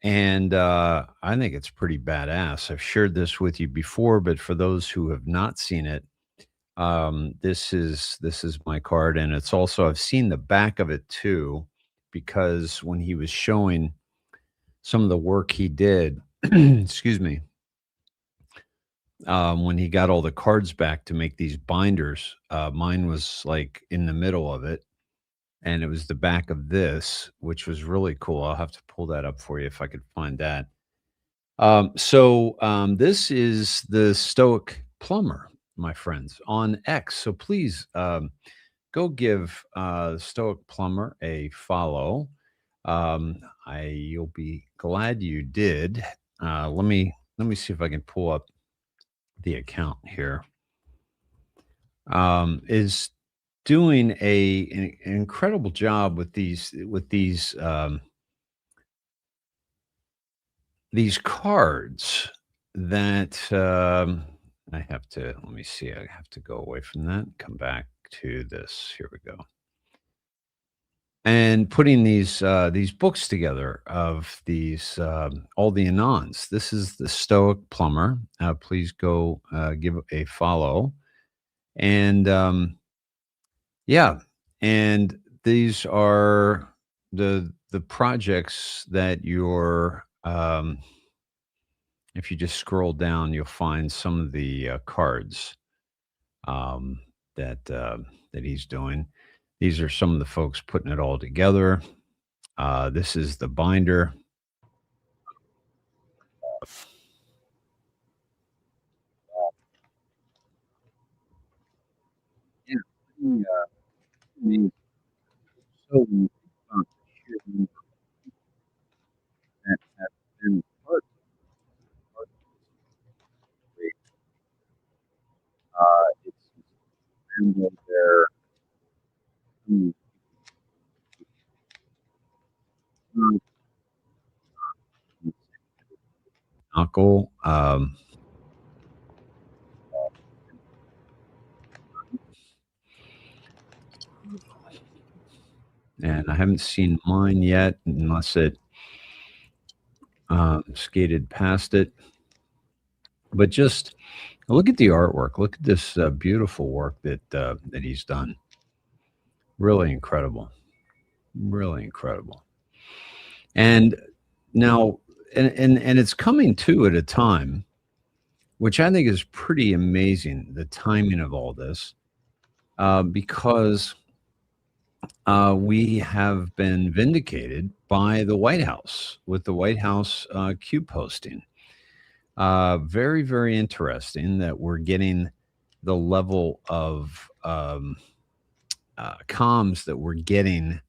Speaker 20: And I think it's pretty badass. I've shared this with you before, but for those who have not seen it, this is my card. And it's also, I've seen the back of it too, because when he was showing some of the work he did, excuse me, when he got all the cards back to make these binders, mine was like in the middle of it. And it was the back of this, which was really cool. I'll have to pull that up for you if I could find that. This is the Stoic Plumber, my friends, on X. So please go give Stoic Plumber a follow. You'll be glad you did. Let me see if I can pull up the account here. Is doing an incredible job with these cards that I have to, let me see, I have to go away from that, come back to this. Here we go. And putting these books together of these all the Anons. This is the Stoic Plumber. Please go give a follow. And yeah, and these are the projects that you're if you just scroll down, you'll find some of the cards that he's doing. These are some of the folks putting it all together. This is the binder. So that have been part of it's handled their uncle. And I haven't seen mine yet, unless it skated past it. But just look at the artwork. Look at this beautiful work that he's done. Really incredible. Really incredible. And now, and it's coming too at a time, which I think is pretty amazing, the timing of all this, because we have been vindicated by the White House with the White House Q posting. Very, very interesting that we're getting the level of comms that we're getting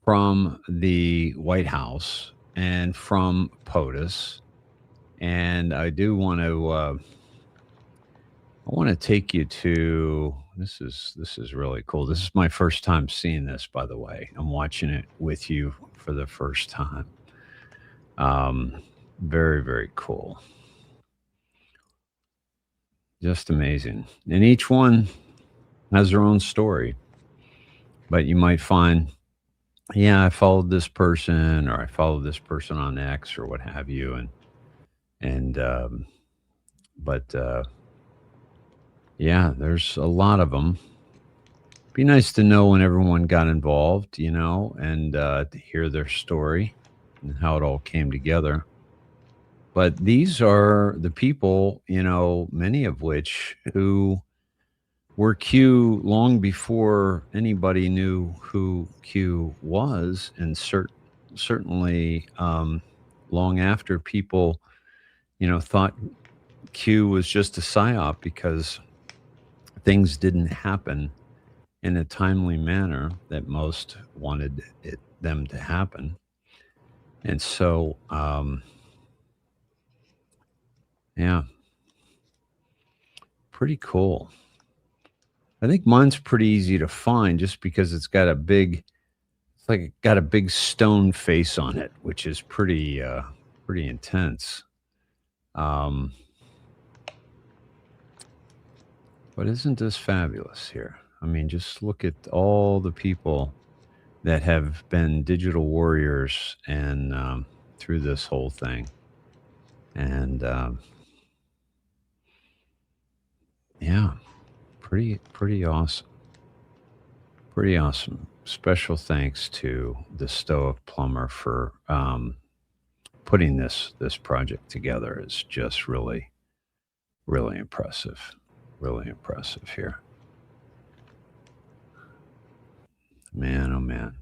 Speaker 20: from the White House and from POTUS. And I do want to take you to this is really cool. This is my first time seeing this, by the way. I'm watching it with you for the first time. Very, very cool. Just amazing. And each one has their own story. But you might find, yeah, I followed this person, or I followed this person on X, or what have you, but yeah, there's a lot of them. Be nice to know when everyone got involved, and to hear their story and how it all came together. But these are the people, many of which who were Q long before anybody knew who Q was, and certainly long after people, thought Q was just a psyop because things didn't happen in a timely manner that most wanted them to happen. And so, yeah, pretty cool. I think mine's pretty easy to find just because it's got a big stone face on it, which is pretty intense. But isn't this fabulous here? I mean, just look at all the people that have been digital warriors and through this whole thing. And yeah, pretty awesome. Pretty awesome. Special thanks to the Stoic Plumber for putting this project together. It's just really, really impressive. Really impressive here. Man, oh man.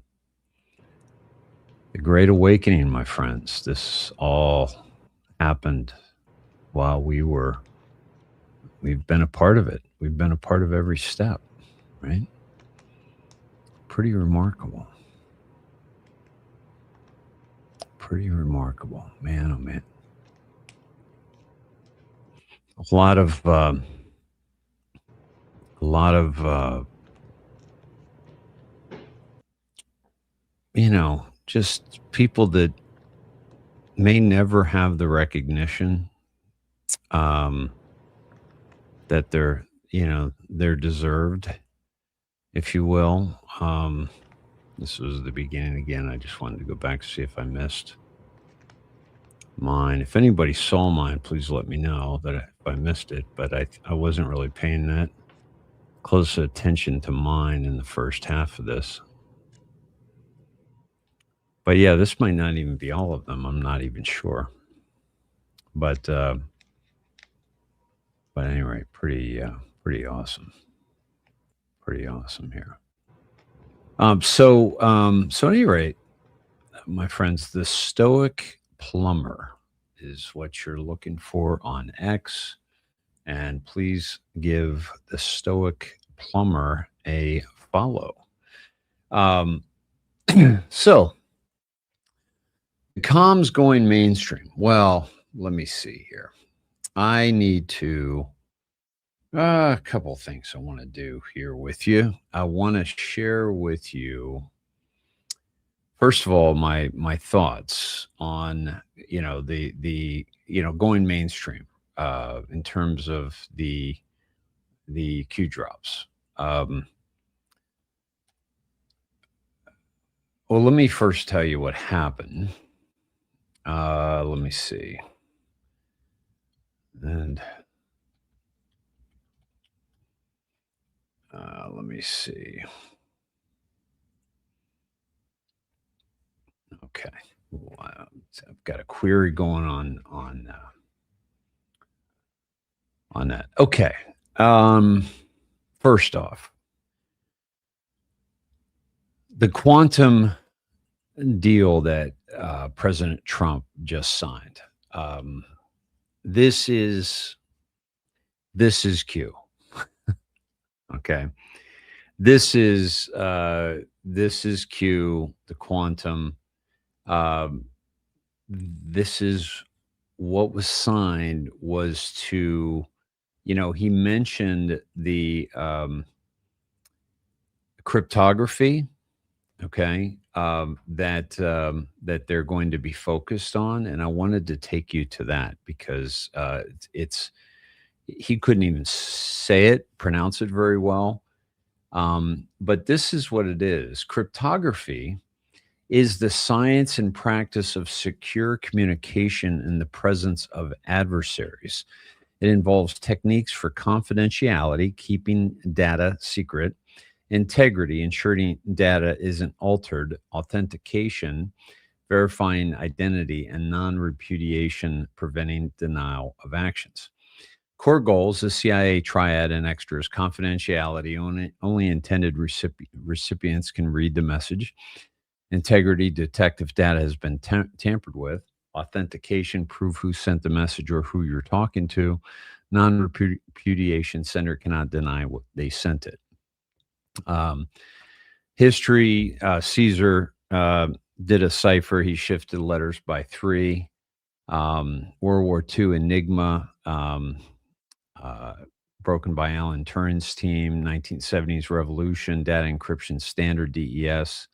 Speaker 20: The Great Awakening, my friends. This all happened while we've been a part of it. We've been a part of every step, right? Pretty remarkable. Pretty remarkable. Man, oh man. A lot of just people that may never have the recognition that they're deserved, if you will. This was the beginning again. I just wanted to go back to see if I missed mine. If anybody saw mine, please let me know if I missed it. But I wasn't really paying that close attention to mine in the first half of this. But yeah, this might not even be all of them. I'm not even sure. But anyway, pretty awesome. Pretty awesome here. So at any rate, my friends, the Stoic Plumber is what you're looking for on X. And please give the Stoic Plumber a follow. So, the comms going mainstream. Well, let me see here. I need to a couple things I want to do here with you. I want to share with you, first of all, my thoughts on the going mainstream in terms of the Q drops. Well, let me first tell you what happened. Let me see. And let me see. Okay. Wow. So I've got a query going on that. Okay. First off, the quantum deal that President Trump just signed. This is Q. Okay. This is Q, the quantum. This is what was signed was to, he mentioned the cryptography, okay, that they're going to be focused on, and I wanted to take you to that because he couldn't even pronounce it very well, but this is what it is. Cryptography is the science and practice of secure communication in the presence of adversaries. It involves techniques for confidentiality, keeping data secret, integrity, ensuring data isn't altered, authentication, verifying identity, and non-repudiation, preventing denial of actions. Core goals: the CIA triad and extras. Confidentiality: only intended recipients can read the message. Integrity: detect if data has been tampered with. Authentication: prove who sent the message or who you're talking to. Non-repudiation: sender cannot deny what they sent it. History: Caesar did a cipher. He shifted letters by 3. World War II enigma, broken by Alan Turing's team. 1970s revolution, data encryption standard, DES.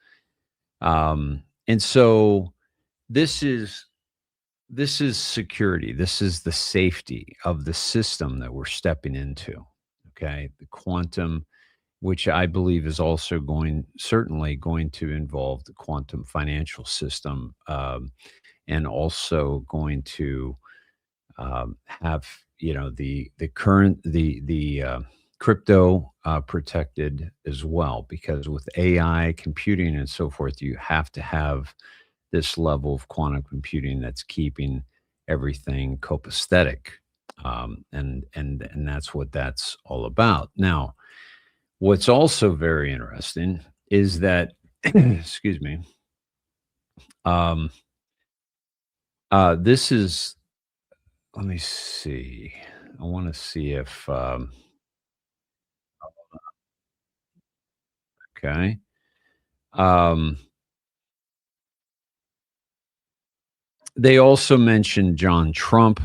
Speaker 20: And so this is security. This is the safety of the system that we're stepping into. Okay. The quantum, which I believe is also certainly going to involve the quantum financial system, and also going to have the current crypto protected as well, because with AI computing and so forth, you have to have this level of quantum computing that's keeping everything copacetic, and that's what that's all about. Now, what's also very interesting is that, excuse me, this is, let me see. I want to see if, okay. They also mentioned John Trump.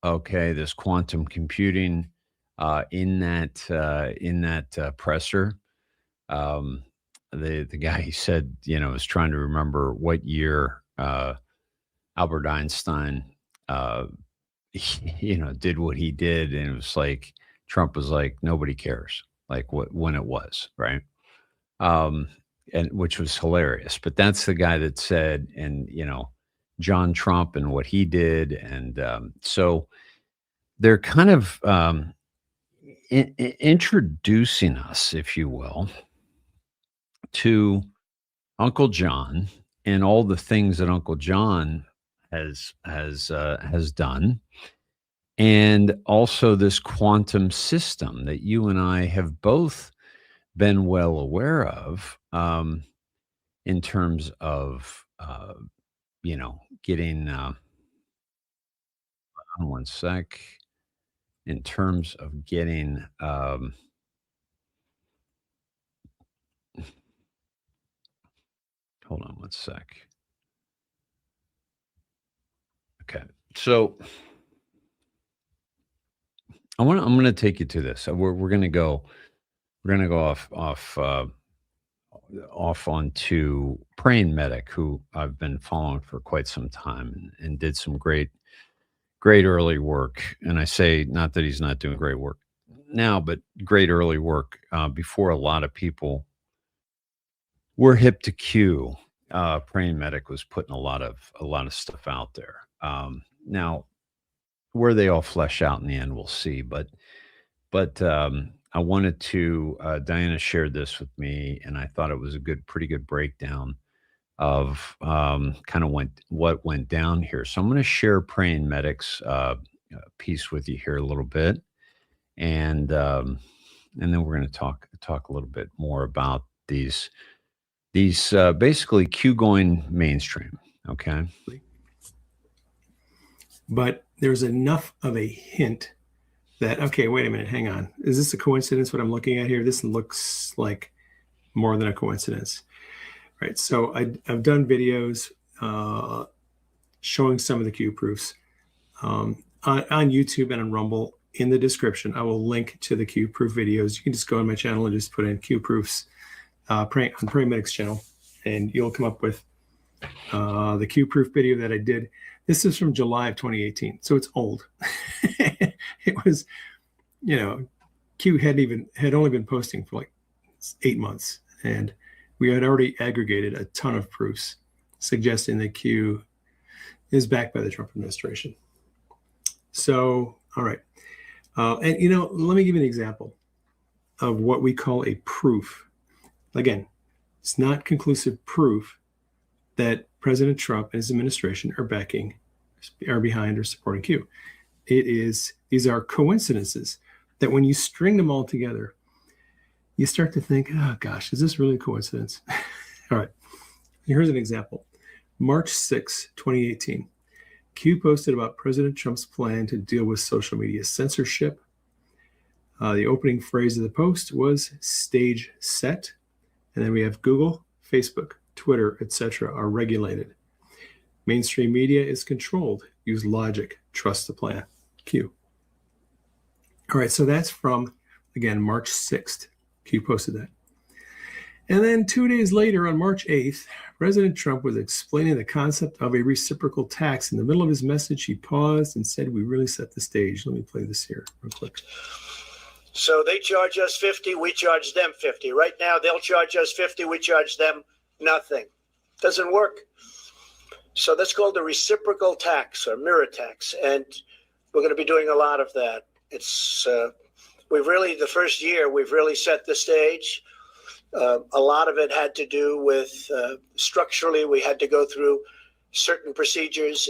Speaker 20: Okay, this quantum computing in that presser. The guy, he said, was trying to remember what year Albert Einstein, did what he did, and it was like Trump was like, nobody cares, like when it was, right? And which was hilarious. But that's the guy that said, and John Trump and what he did, and so they're kind of introducing us, if you will, to Uncle John and all the things that Uncle John has done, and also this quantum system that you and I have both been well aware of, in terms of getting. One sec. In terms of getting. Hold on one sec. Okay, so I'm going to take you to this. We're going to go. We're going to go off onto Praying Medic, who I've been following for quite some time, and did some great early work. And I say not that he's not doing great work now, but great early work before a lot of people were hip to Q. Praying Medic was putting a lot of stuff out there. Now, where they all flesh out in the end, we'll see. But I wanted to, Diana shared this with me, and I thought it was a pretty good breakdown of kind of what went down here. So I'm going to share Praying Medics piece with you here a little bit, and then we're going to talk a little bit more about these basically Q going mainstream. Okay.
Speaker 3: But there's enough of a hint that, okay, wait a minute, hang on. Is this a coincidence what I'm looking at here? This looks like more than a coincidence, right? So I've done videos showing some of the Q proofs on YouTube and on Rumble. In the description, I will link to the Q proof videos. You can just go on my channel and just put in Q proofs on Praying Medics channel, and you'll come up with the Q proof video that I did. This is from July of 2018, so it's old. It was, Q had only been posting for like 8 months, and we had already aggregated a ton of proofs suggesting that Q is backed by the Trump administration. So, all right. And, let me give you an example of what we call a proof. Again, it's not conclusive proof that President Trump and his administration are behind or supporting Q. These are coincidences that when you string them all together, you start to think, oh gosh, is this really a coincidence? All right, here's an example. March 6, 2018. Q posted about President Trump's plan to deal with social media censorship. The opening phrase of the post was stage set. And then we have Google, Facebook, Twitter, etc. are regulated. Mainstream media is controlled. Use logic. Trust the plan. Q. All right, so that's from, again, March 6th. Q posted that. And then 2 days later, on March 8th, President Trump was explaining the concept of a reciprocal tax. In the middle of his message, he paused and said, we really set the stage. Let me play this here real quick.
Speaker 1: So they charge us 50, we charge them 50. Right now, they'll charge us 50, we charge them nothing. Doesn't work. So that's called a reciprocal tax or mirror tax. And we're going to be doing a lot of that. It's the first year, we've really set the stage. A lot of it had to do with structurally, we had to go through certain procedures.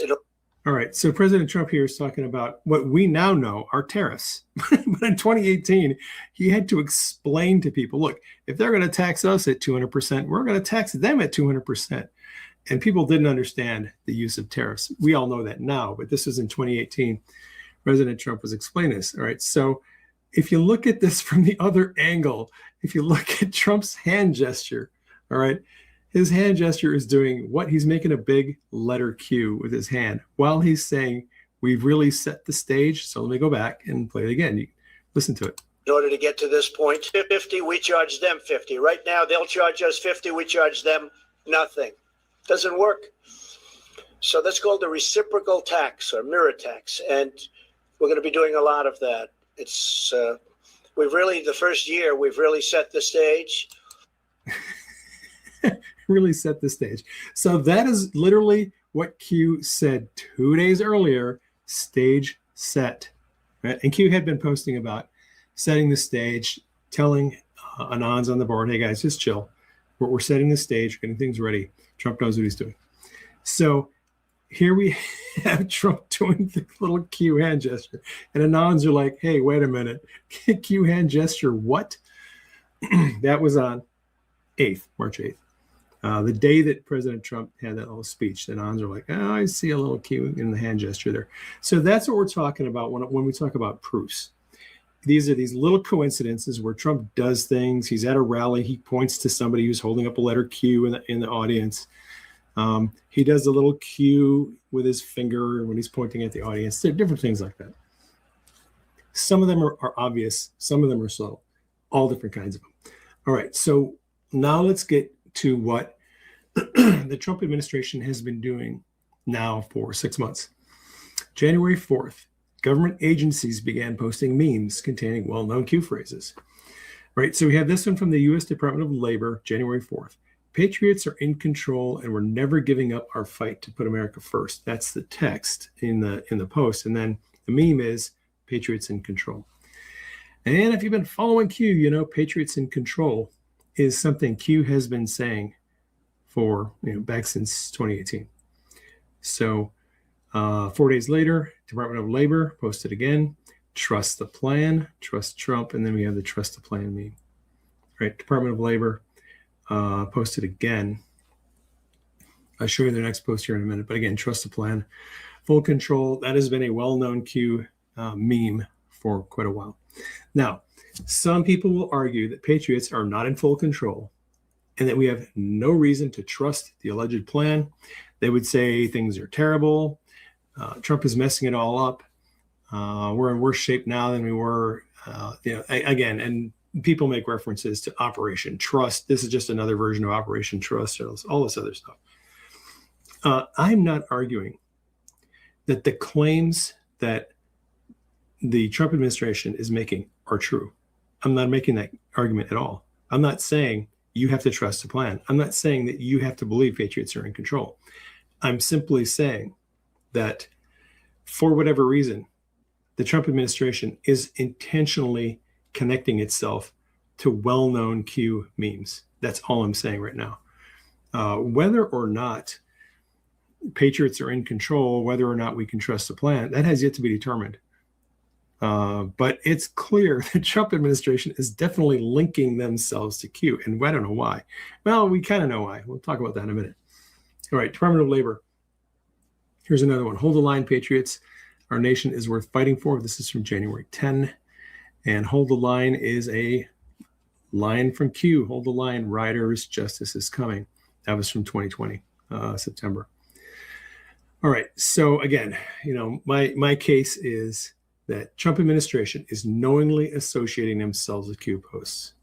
Speaker 3: All right. So President Trump here is talking about what we now know are tariffs. But in 2018, he had to explain to people, look, if they're going to tax us at 200%, we're going to tax them at 200%. And people didn't understand the use of tariffs. We all know that now, but this was in 2018. President Trump was explaining this. All right. So if you look at this from the other angle, if you look at Trump's hand gesture, all right, his hand gesture is doing what? He's making a big letter Q with his hand while he's saying, we've really set the stage. So let me go back and play it again. You listen to it.
Speaker 1: In order to get to this point, 50, we charge them 50. Right now, they'll charge us 50, we charge them nothing. Doesn't work. So that's called a reciprocal tax or mirror tax. And we're going to be doing a lot of that. It's the first year, we've really set the stage.
Speaker 3: Really set the stage. So that is literally what Q said 2 days earlier, stage set. Right? And Q had been posting about setting the stage, telling Anons on the board, hey guys, just chill. We're setting the stage, getting things ready. Trump knows what he's doing. So here we have Trump doing the little Q hand gesture. And Anons are like, hey, wait a minute. Q hand gesture, what? That was on March 8th. The day that President Trump had that little speech, the Anons are like, oh, I see a little Q in the hand gesture there. So that's what we're talking about when we talk about proofs. These are these little coincidences where Trump does things. He's at a rally. He points to somebody who's holding up a letter Q in the audience. He does a little Q with his finger when he's pointing at the audience. There are different things like that. Some of them are obvious. Some of them are subtle. All different kinds of them. All right. So now let's get to what the Trump administration has been doing now for 6 months. January 4th, government agencies began posting memes containing well-known Q phrases. Right. So we have this one from the U.S. Department of Labor, January 4th. Patriots are in control and we're never giving up our fight to put America first. That's the text in the post. And then
Speaker 21: The meme is patriots in control. And if you've been following Q, you know patriots in control is something Q has been saying for back since 2018. So 4 days later, Department of Labor posted again, trust the plan, trust Trump, and then we have the trust the plan meme. Right, Department of Labor posted again. I'll show you their next post here in a minute, but again, trust the plan, full control. That has been a well-known Q meme for quite a while. Now, some people will argue that patriots are not in full control and that we have no reason to trust the alleged plan. They would say things are terrible. Trump is messing it all up. We're in worse shape now than we were. Again, and people make references to Operation Trust. This is just another version of Operation Trust, all this other stuff. I'm not arguing that the claims that the Trump administration is making are true. I'm not making that argument at all. I'm not saying you have to trust the plan. I'm not saying that you have to believe patriots are in control. I'm simply saying that for whatever reason, the Trump administration is intentionally connecting itself to well-known Q memes. That's all I'm saying right now. Whether or not patriots are in control, whether or not we can trust the plan, that has yet to be determined. But it's clear the Trump administration is definitely linking themselves to Q, and I don't know why. Well, we kind of know why. We'll talk about that in a minute. All right, Department of Labor. Here's another one. Hold the line, patriots. Our nation is worth fighting for. This is from January 10. And hold the line is a line from Q. Hold the line, riders, justice is coming. That was from 2020, September. All right, so again, my case is that Trump administration is knowingly associating themselves with Q posts.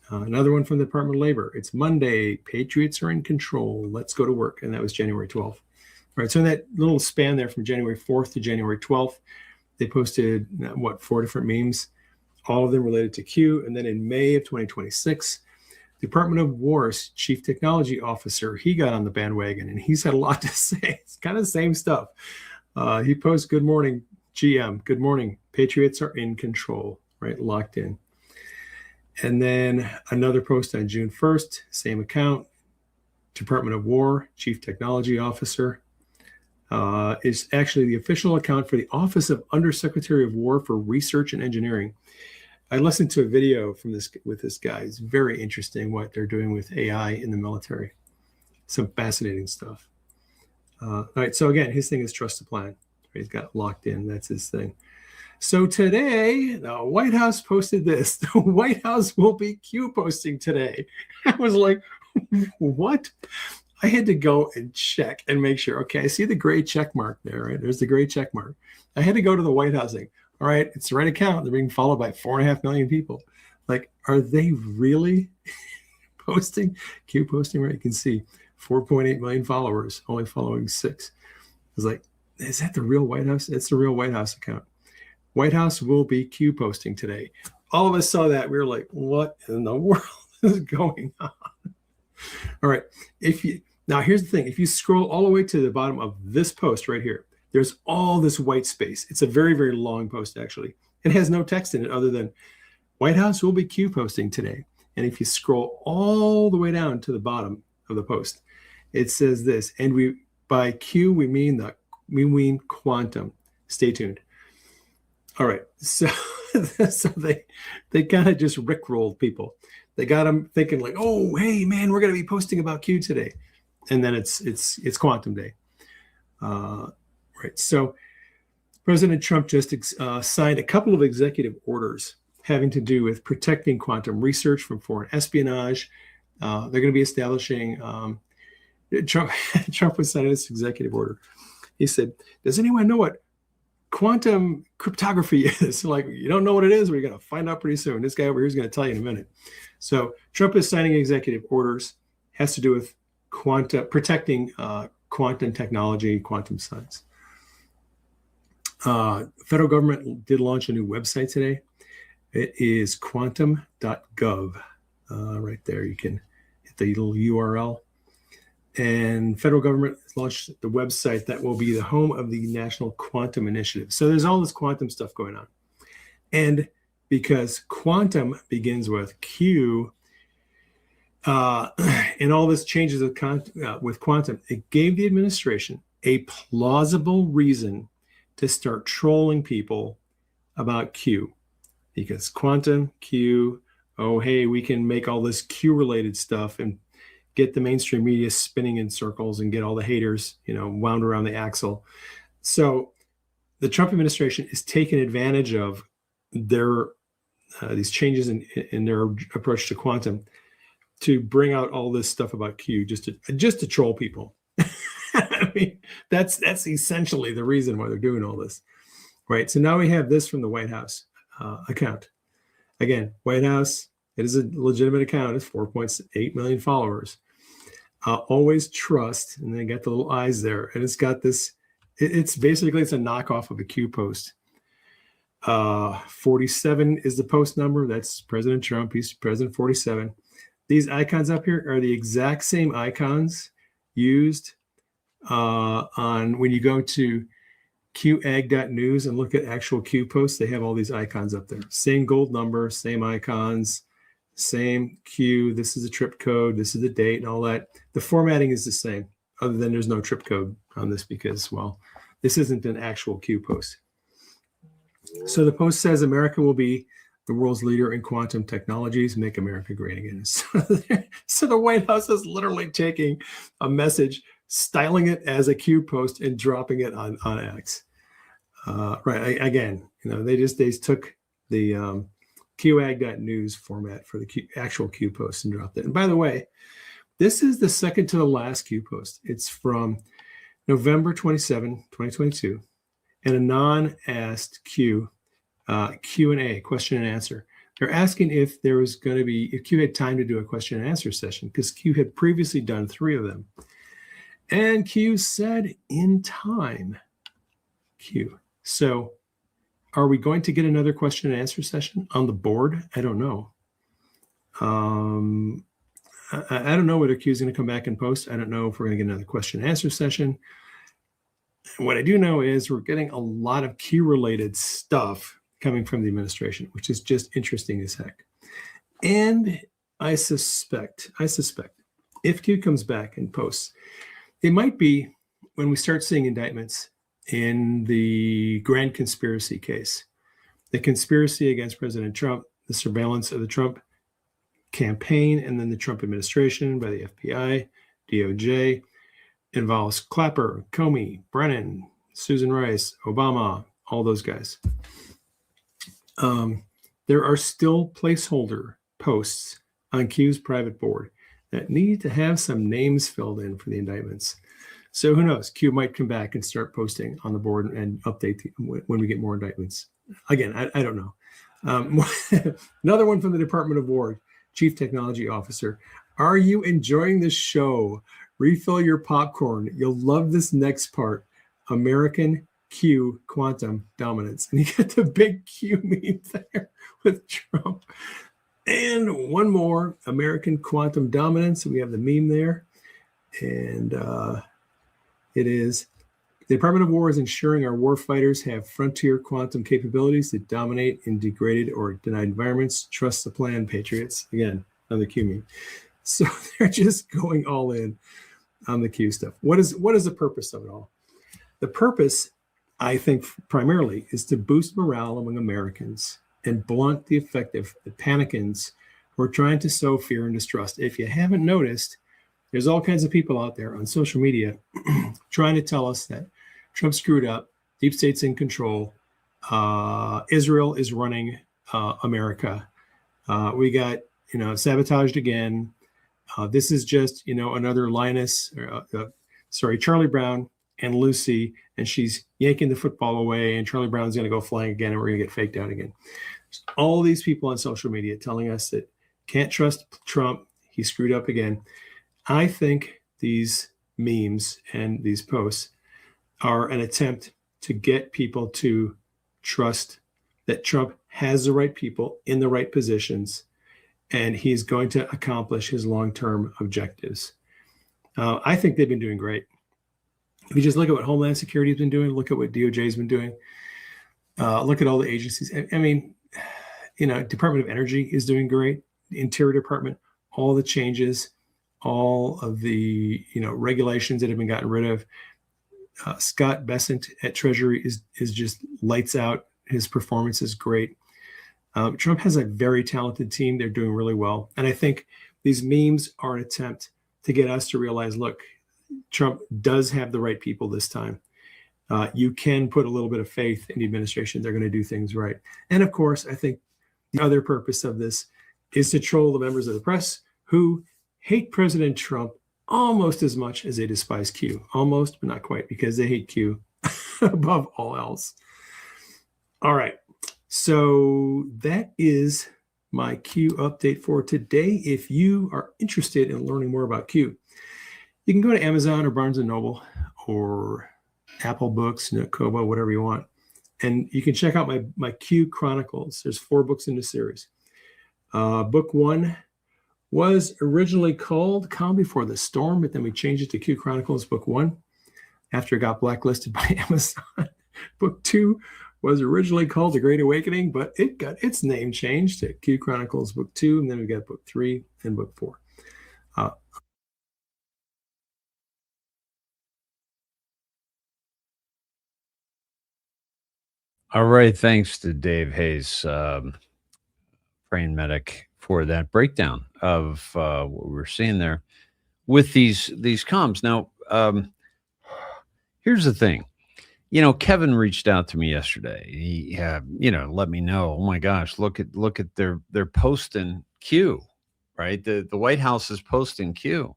Speaker 21: Another one from the Department of Labor. It's Monday. Patriots are in control. Let's go to work. And that was January 12th. All right, so in that little span there from January 4th to January 12th, they posted, 4 different memes, all of them related to Q. And then in May of 2026, Department of War's chief technology officer, he got on the bandwagon and he's had a lot to say. It's kind of the same stuff. He posts, good morning, GM. Good morning. Patriots are in control, right? Locked in. And then another post on June 1st, same account. Department of War, chief technology officer, is actually the official account for the Office of Undersecretary of War for Research and Engineering. I listened to a video from with this guy. It's very interesting what they're doing with AI in the military. Some fascinating stuff. All right, so again, his thing is trust the plan. He's got locked in. That's his thing. So today, the White House posted this. The White House will be Q posting today. I was like, what? I had to go and check and make sure. Okay, I see the gray check mark there, right? There's the gray check mark. I had to go to the White House thing. All right, it's the right account. They're being followed by 4.5 million people. Like, are they really posting? Q posting, right? You can see 4.8 million followers, only following 6. I was like, is that the real White House? It's the real White House account. White House will be Q posting today. All of us saw that. We were like, what in the world is going on? All right. Now here's the thing. If you scroll all the way to the bottom of this post right here, there's all this white space. It's a very, very long post, actually. It has no text in it other than White House will be Q posting today. And if you scroll all the way down to the bottom of the post, it says this. And by Q, we mean quantum. Stay tuned. All right. So they kind of just rickrolled people. They got them thinking like, oh, hey, man, we're going to be posting about Q today. And then it's quantum day. Right. So President Trump just signed a couple of executive orders having to do with protecting quantum research from foreign espionage. They're going to be establishing, Trump was signing this executive order. He said, does anyone know what quantum cryptography is? Like, you don't know what it is? We're going to find out pretty soon. This guy over here is going to tell you in a minute. So Trump is signing executive orders, has to do with protecting quantum technology, quantum science. Federal government did launch a new website today. It is quantum.gov. Right there, you can hit the little URL. and federal government has launched the website that will be the home of the National Quantum Initiative. So there's all this quantum stuff going on. And because quantum begins with Q, and all this changes with quantum, it gave the administration a plausible reason to start trolling people about Q. Because quantum, Q, oh, hey, we can make all this Q-related stuff and get the mainstream media spinning in circles and get all the haters, wound around the axle. So the Trump administration is taking advantage of their these changes in their approach to quantum to bring out all this stuff about Q just to troll people. I mean, that's essentially the reason why they're doing all this, right? So now we have this from the White House account. Again, White House, it is a legitimate account. It's 4.8 million followers. Always trust, and they got the little eyes there, and it's got this. It's basically a knockoff of a Q post. 47 is the post number. That's President Trump. He's President 47. These icons up here are the exact same icons used on when you go to qag.news and look at actual Q posts. They have all these icons up there. Same gold number, same icons, same Q. This is a trip code. This is the date and all that. The formatting is the same, other than there's no trip code on this because, well, this isn't an actual Q post. So the post says America will be the world's leader in quantum technologies, make America great again. So the White House is literally taking a message, styling it as a Q post and dropping it on X. Right, again, they took the qag.news format for the actual Q post and dropped it. And by the way, this is the second to the last Q post. It's from November 27, 2022, and a non-asked Q&A, question and answer. They're asking if there was going to be, if Q had time to do a question and answer session, because Q had previously done 3 of them. And Q said in time, Q. So are we going to get another question and answer session on the board? I don't know. I don't know whether Q is going to come back and post. I don't know if we're going to get another question and answer session. What I do know is we're getting a lot of Q-related stuff coming from the administration, which is just interesting as heck. And I suspect if Q comes back and posts, it might be when we start seeing indictments in the grand conspiracy case, the conspiracy against President Trump, the surveillance of the Trump campaign, and then the Trump administration by the FBI, DOJ, involves Clapper, Comey, Brennan, Susan Rice, Obama, all those guys. There are still placeholder posts on Q's private board that need to have some names filled in for the indictments. So who knows? Q might come back and start posting on the board and update when we get more indictments. Again, I don't know. Another one from the Department of War, Chief Technology Officer. Are you enjoying this show? Refill your popcorn. You'll love this next part. American Q quantum dominance. And you get the big Q meme there with Trump. And one more, American quantum dominance. We have the meme there. And it is, the Department of War is ensuring our war fighters have frontier quantum capabilities that dominate in degraded or denied environments. Trust the plan, patriots. Again, another Q meme. So they're just going all in on the Q stuff. What is the purpose of it all? The purpose, I think, primarily is to boost morale among Americans and blunt the effect of the panicans who are trying to sow fear and distrust. If you haven't noticed, there's all kinds of people out there on social media trying to tell us that Trump screwed up, deep state's in control, Israel is running America, we got sabotaged again. This is just another Charlie Brown and Lucy, and she's yanking the football away, and Charlie Brown's going to go flying again, and we're going to get faked out again. All these people on social media telling us that can't trust Trump, he screwed up again. I think these memes and these posts are an attempt to get people to trust that Trump has the right people in the right positions, and he's going to accomplish his long-term objectives. I think they've been doing great. If you just look at what Homeland Security has been doing, look at what DOJ has been doing, look at all the agencies. I mean, Department of Energy is doing great. The Interior Department, all the changes, all of the regulations that have been gotten rid of. Scott Bessent at Treasury is just lights out. His performance is great. Trump has a very talented team. They're doing really well. And I think these memes are an attempt to get us to realize, look, Trump does have the right people this time. You can put a little bit of faith in the administration. They're going to do things right. And of course, I think the other purpose of this is to troll the members of the press who hate President Trump almost as much as they despise Q. Almost, but not quite, because they hate Q above all else. All right. So that is my Q update for today. If you are interested in learning more about Q, you can go to Amazon or Barnes & Noble or Apple Books, Kobo, whatever you want. And you can check out my Q Chronicles. There's 4 books in the series. Book 1 was originally called Calm Before the Storm, but then we changed it to Q Chronicles Book 1 after it got blacklisted by Amazon. Book 2 was originally called The Great Awakening, but it got its name changed to Q Chronicles Book 2, and then we got Book 3 and Book 4.
Speaker 20: All right. Thanks to Dave Hayes, brain medic, for that breakdown of what we're seeing there with these COMMS. Now, here's the thing. Kevin reached out to me yesterday. He, let me know. Oh my gosh, look at their posting Q, right? The White House is posting Q,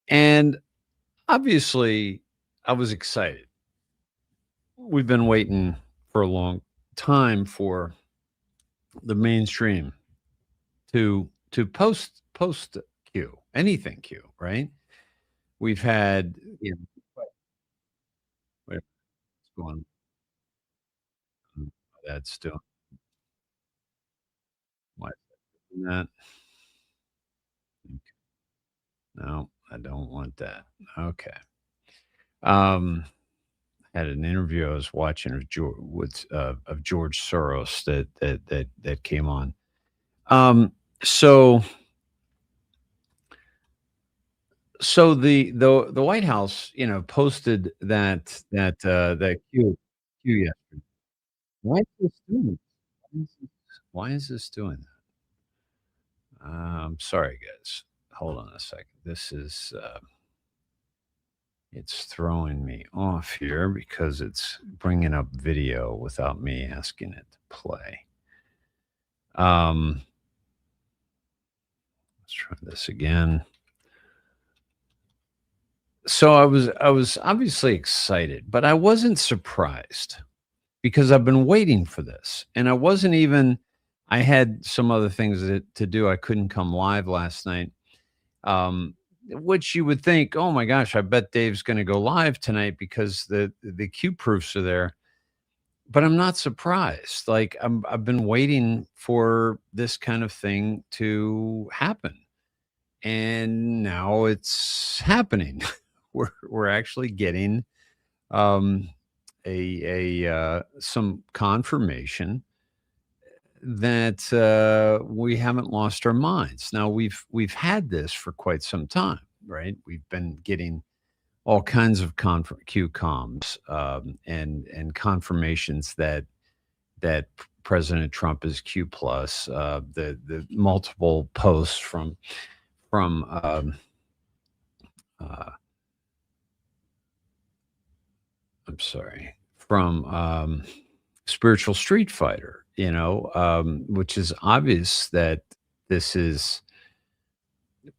Speaker 20: and obviously, I was excited. We've been waiting for a long time for the mainstream to post Q, anything Q, right? We've had, what's going on? That's still why is that doing that? No, I don't want that. Okay. Had an interview I was watching of George Soros that came on. So the White House, posted that Q yesterday. Why is this doing this? Why is this doing that? I'm sorry, guys. Hold on a second. This is it's throwing me off here because it's bringing up video without me asking it to play. Let's try this again. So I was obviously excited, but I wasn't surprised because I've been waiting for this. And I had some other things to do. I couldn't come live last night. Which you would think, oh my gosh, I bet Dave's going to go live tonight because the Q proofs are there. But I'm not surprised. Like I've been waiting for this kind of thing to happen, and now it's happening. We're actually getting some confirmation that we haven't lost our minds. Now we've had this for quite some time, right? We've been getting all kinds of COMMS and confirmations that President Trump is Q plus. The multiple posts from I'm sorry, from Spiritual Street Fighter, which is obvious that this is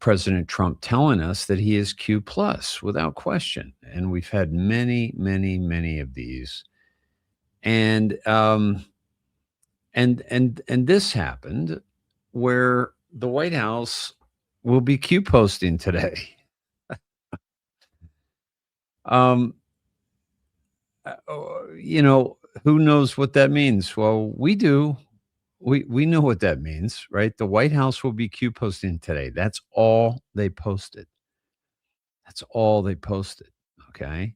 Speaker 20: President Trump telling us that he is Q plus without question. And we've had many, many, many of these. And this happened where the White House will be Q posting today. Who knows what that means? Well, we do. We know what that means, right? The White House will be Q posting today. That's all they posted. That's all they posted. Okay.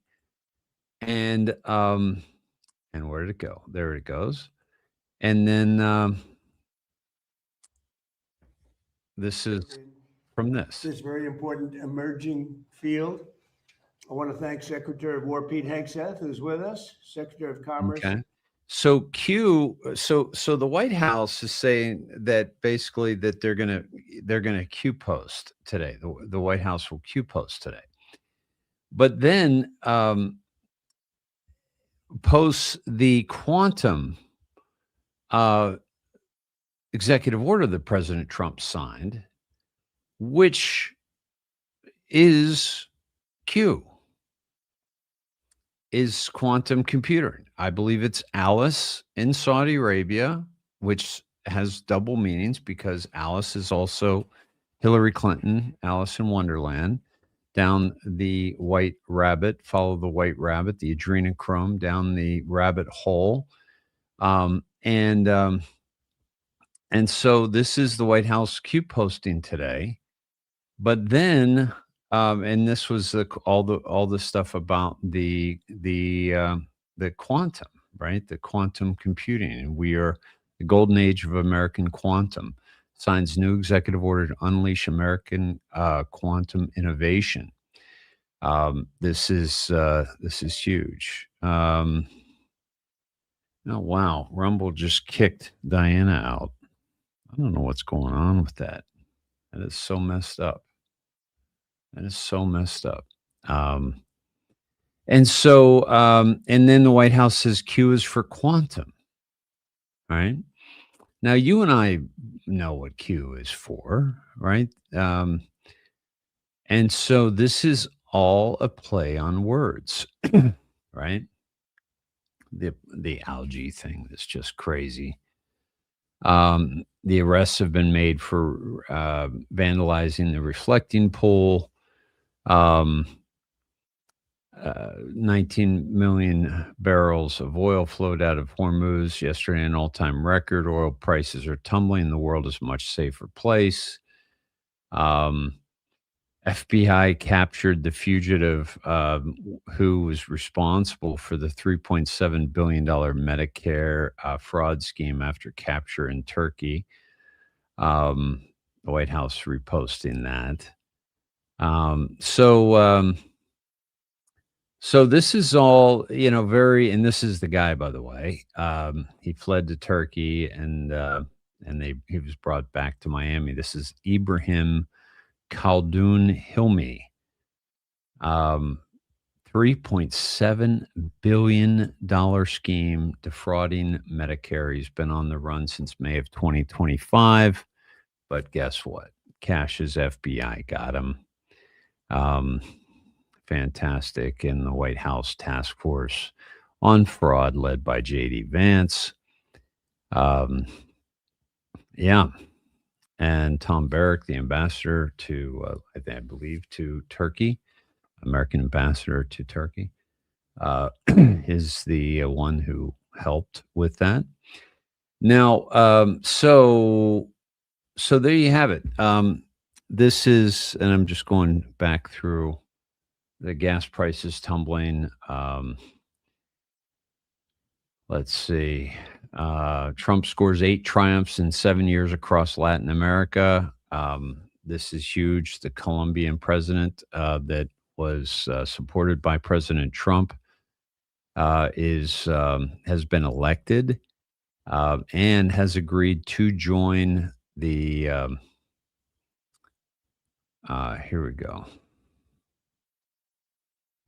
Speaker 20: And where did it go? There it goes. And then this is from this.
Speaker 1: This very important emerging field. I want to thank Secretary of War Pete Hegseth, who's with us, Secretary of Commerce.
Speaker 20: Okay. So so the White House is saying that basically that they're gonna Q post today. The White House will Q post today. But then posts the quantum executive order that President Trump signed, which is Q, is quantum computing. I believe it's Alice in Saudi Arabia, which has double meanings because Alice is also Hillary Clinton, Alice in Wonderland. Down the white rabbit, follow the white rabbit, the adrenochrome, down the rabbit hole. And so this is the White House Q posting today. But then, and this was all the stuff about the quantum, right? The quantum computing, and we are the golden age of American quantum. Signs new executive order to unleash American quantum innovation. This is huge. Oh wow, Rumble just kicked Diana out. I don't know what's going on with that. That is so messed up. That is so messed up. And so, and then the White House says Q is for quantum. Right? Now, you and I know what Q is for, right? And so this is all a play on words, right? The algae thing is just crazy. The arrests have been made for vandalizing the reflecting pool. 19 million barrels of oil flowed out of Hormuz yesterday, an all-time record. Oil prices are tumbling. The world is a much safer place. FBI captured the fugitive who was responsible for the $3.7 billion Medicare fraud scheme after capture in Turkey. The White House reposting that. So this is all, and this is the guy, by the way. He fled to Turkey and he was brought back to Miami. This is Ibrahim Khaldoon Hilmi. $3.7 billion scheme defrauding Medicare. He's been on the run since May of 2025. But guess what? Cash's FBI got him. Fantastic. And the White House task force on fraud led by J.D. Vance. Yeah. And Tom Barrack, the ambassador to, I believe, to Turkey, American ambassador to Turkey, is the one who helped with that. Now, so there you have it. This is, and I'm just going back through the gas prices tumbling. Let's see. Trump scores 8 triumphs in 7 years across Latin America. This is huge. The Colombian president that was supported by President Trump has been elected and has agreed to join the. Here we go.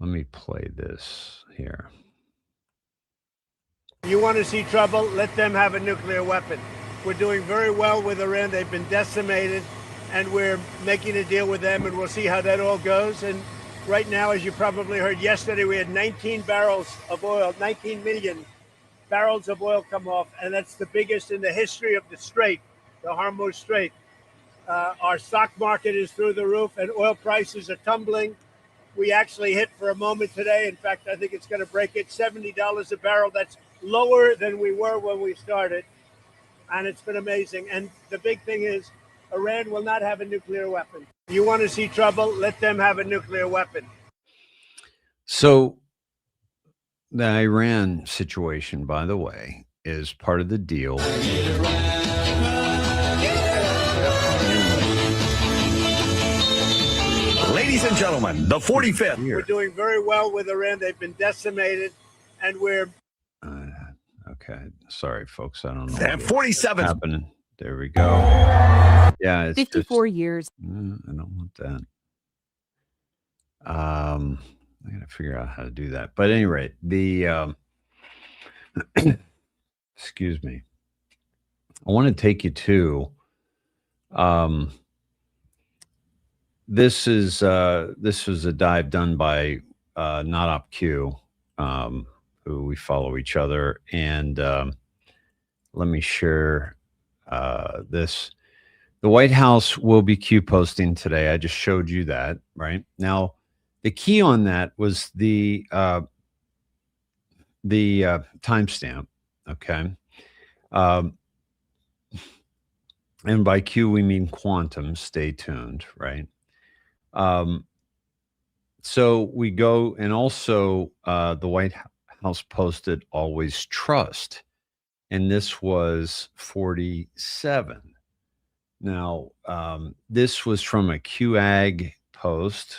Speaker 20: Let me play this here.
Speaker 1: You want to see trouble? Let them have a nuclear weapon. We're doing very well with Iran. They've been decimated, and we're making a deal with them, and we'll see how that all goes. And right now, as you probably heard yesterday, we had 19 barrels of oil, 19 million barrels of oil come off, and that's the biggest in the history of the Strait, the Hormuz Strait. Our stock market is through the roof, and oil prices are tumbling. We actually hit for a moment today. In fact, I think it's going to break it, $70 a barrel. That's lower than we were when we started, and it's been amazing. And the big thing is Iran will not have a nuclear weapon. If you want to see trouble, let them have a nuclear weapon.
Speaker 20: So the Iran situation, by the way, is part of the deal.
Speaker 5: Ladies and gentlemen, the 45th.
Speaker 1: We're doing very well with Iran. They've been decimated, and we're...
Speaker 20: Okay, sorry, folks. I don't know.
Speaker 5: And 47th.
Speaker 20: Happening. There we go. Yeah, it's
Speaker 22: 54 years.
Speaker 20: I don't want that. I gotta figure out how to do that. But at any rate, the excuse me. I want to take you to this was a dive done by Not Op Q, who we follow each other, and let me share this. The White House will be Q posting today. I just showed you that, right? Now, the key on that was the timestamp, okay? And by Q, we mean quantum. Stay tuned, right? So we go, and also the White House posted always trust, and this was 47. Now, this was from a QAG post,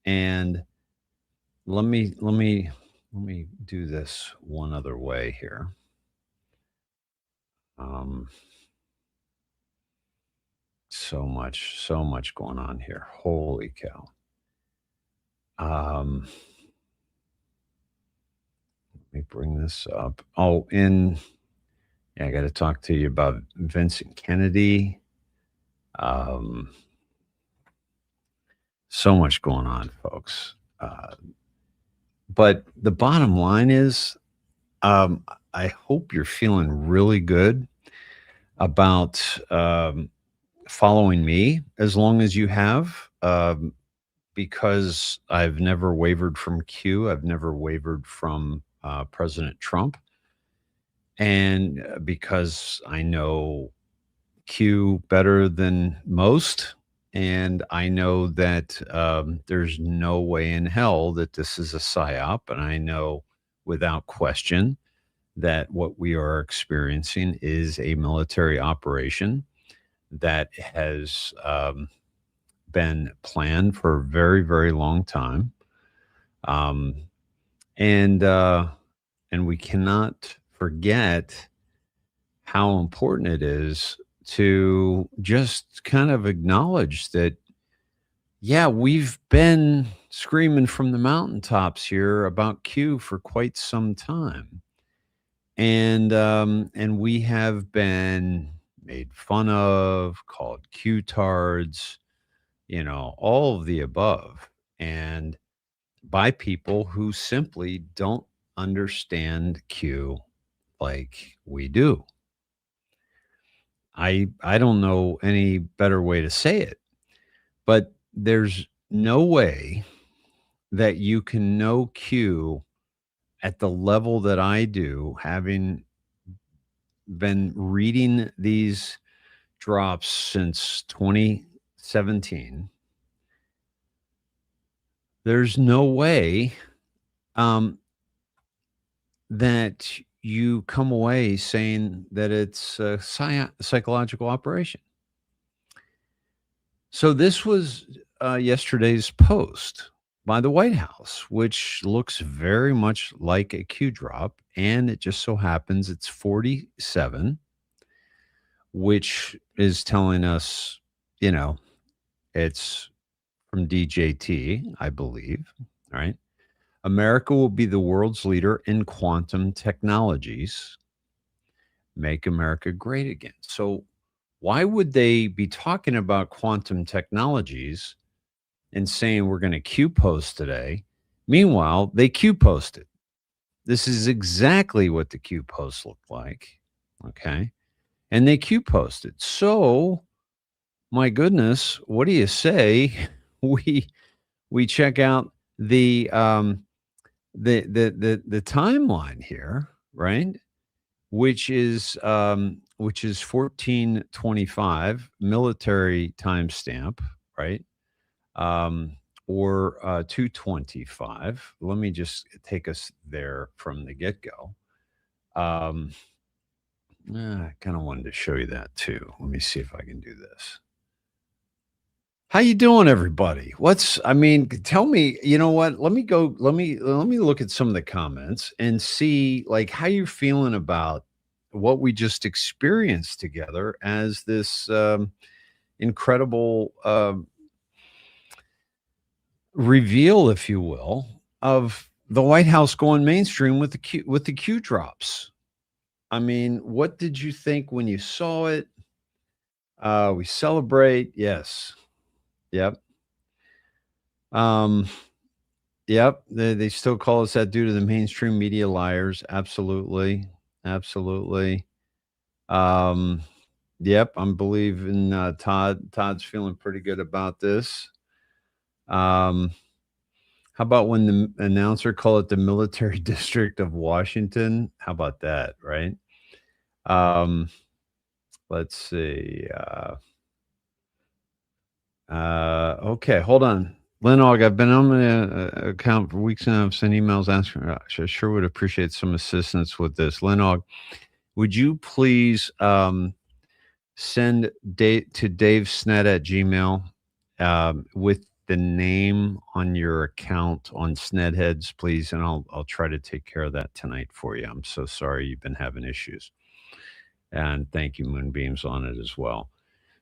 Speaker 20: and let me do this one other way here. So much going on here. Holy cow. Let me bring this up. Oh, I got to talk to you about Vincent Kennedy. So much going on, folks. But the bottom line is, I hope you're feeling really good about following me as long as you have, because I've never wavered from Q. I've never wavered from President Trump. And because I know Q better than most, and I know that there's no way in hell that this is a psyop, and I know without question that what we are experiencing is a military operation that has been planned for a very, very long time, and we cannot forget how important it is to just kind of acknowledge that, yeah, we've been screaming from the mountaintops here about Q for quite some time. And we have been made fun of, called Q-tards, all of the above, and by people who simply don't understand Q like we do. I don't know any better way to say it, but there's no way that you can know Q at the level that I do, having been reading these drops since 2017. There's no way that you come away saying that it's a psychological operation. So this was yesterday's post by the White House, which looks very much like a Q drop, and it just so happens it's 47, which is telling us, it's from DJT, I believe, right? America will be the world's leader in quantum technologies. Make America great again. So why would they be talking about quantum technologies and saying we're going to Q post today? Meanwhile, they Q posted. This is exactly what the Q post looked like. Okay. And they Q posted. So, my goodness, what do you say we check out the timeline here, right? which is 1425 military timestamp, right? Or 225. Let me just take us there from the get-go. I kind of wanted to show you that too. Let me see if I can do this. How you doing, everybody? Tell me, you know what? Let me look at some of the comments and see like how you're feeling about what we just experienced together as this incredible reveal, if you will, of the White House going mainstream with the Q drops. I mean, what did you think when you saw it? We celebrate, yes. Yep. Yep. They still call us that due to the mainstream media liars. Absolutely. Absolutely. Yep. I'm believing Todd. Todd's feeling pretty good about this. How about when the announcer called it the military district of Washington? How about that? Right. Let's see. Okay, hold on. Lenog, I've been on my account for weeks now. I've sent emails asking. I sure would appreciate some assistance with this. Lenog, would you please send to davesned@gmail with the name on your account on Snedheads, please, and I'll try to take care of that tonight for you. I'm so sorry you've been having issues. And thank you, Moonbeams, on it as well.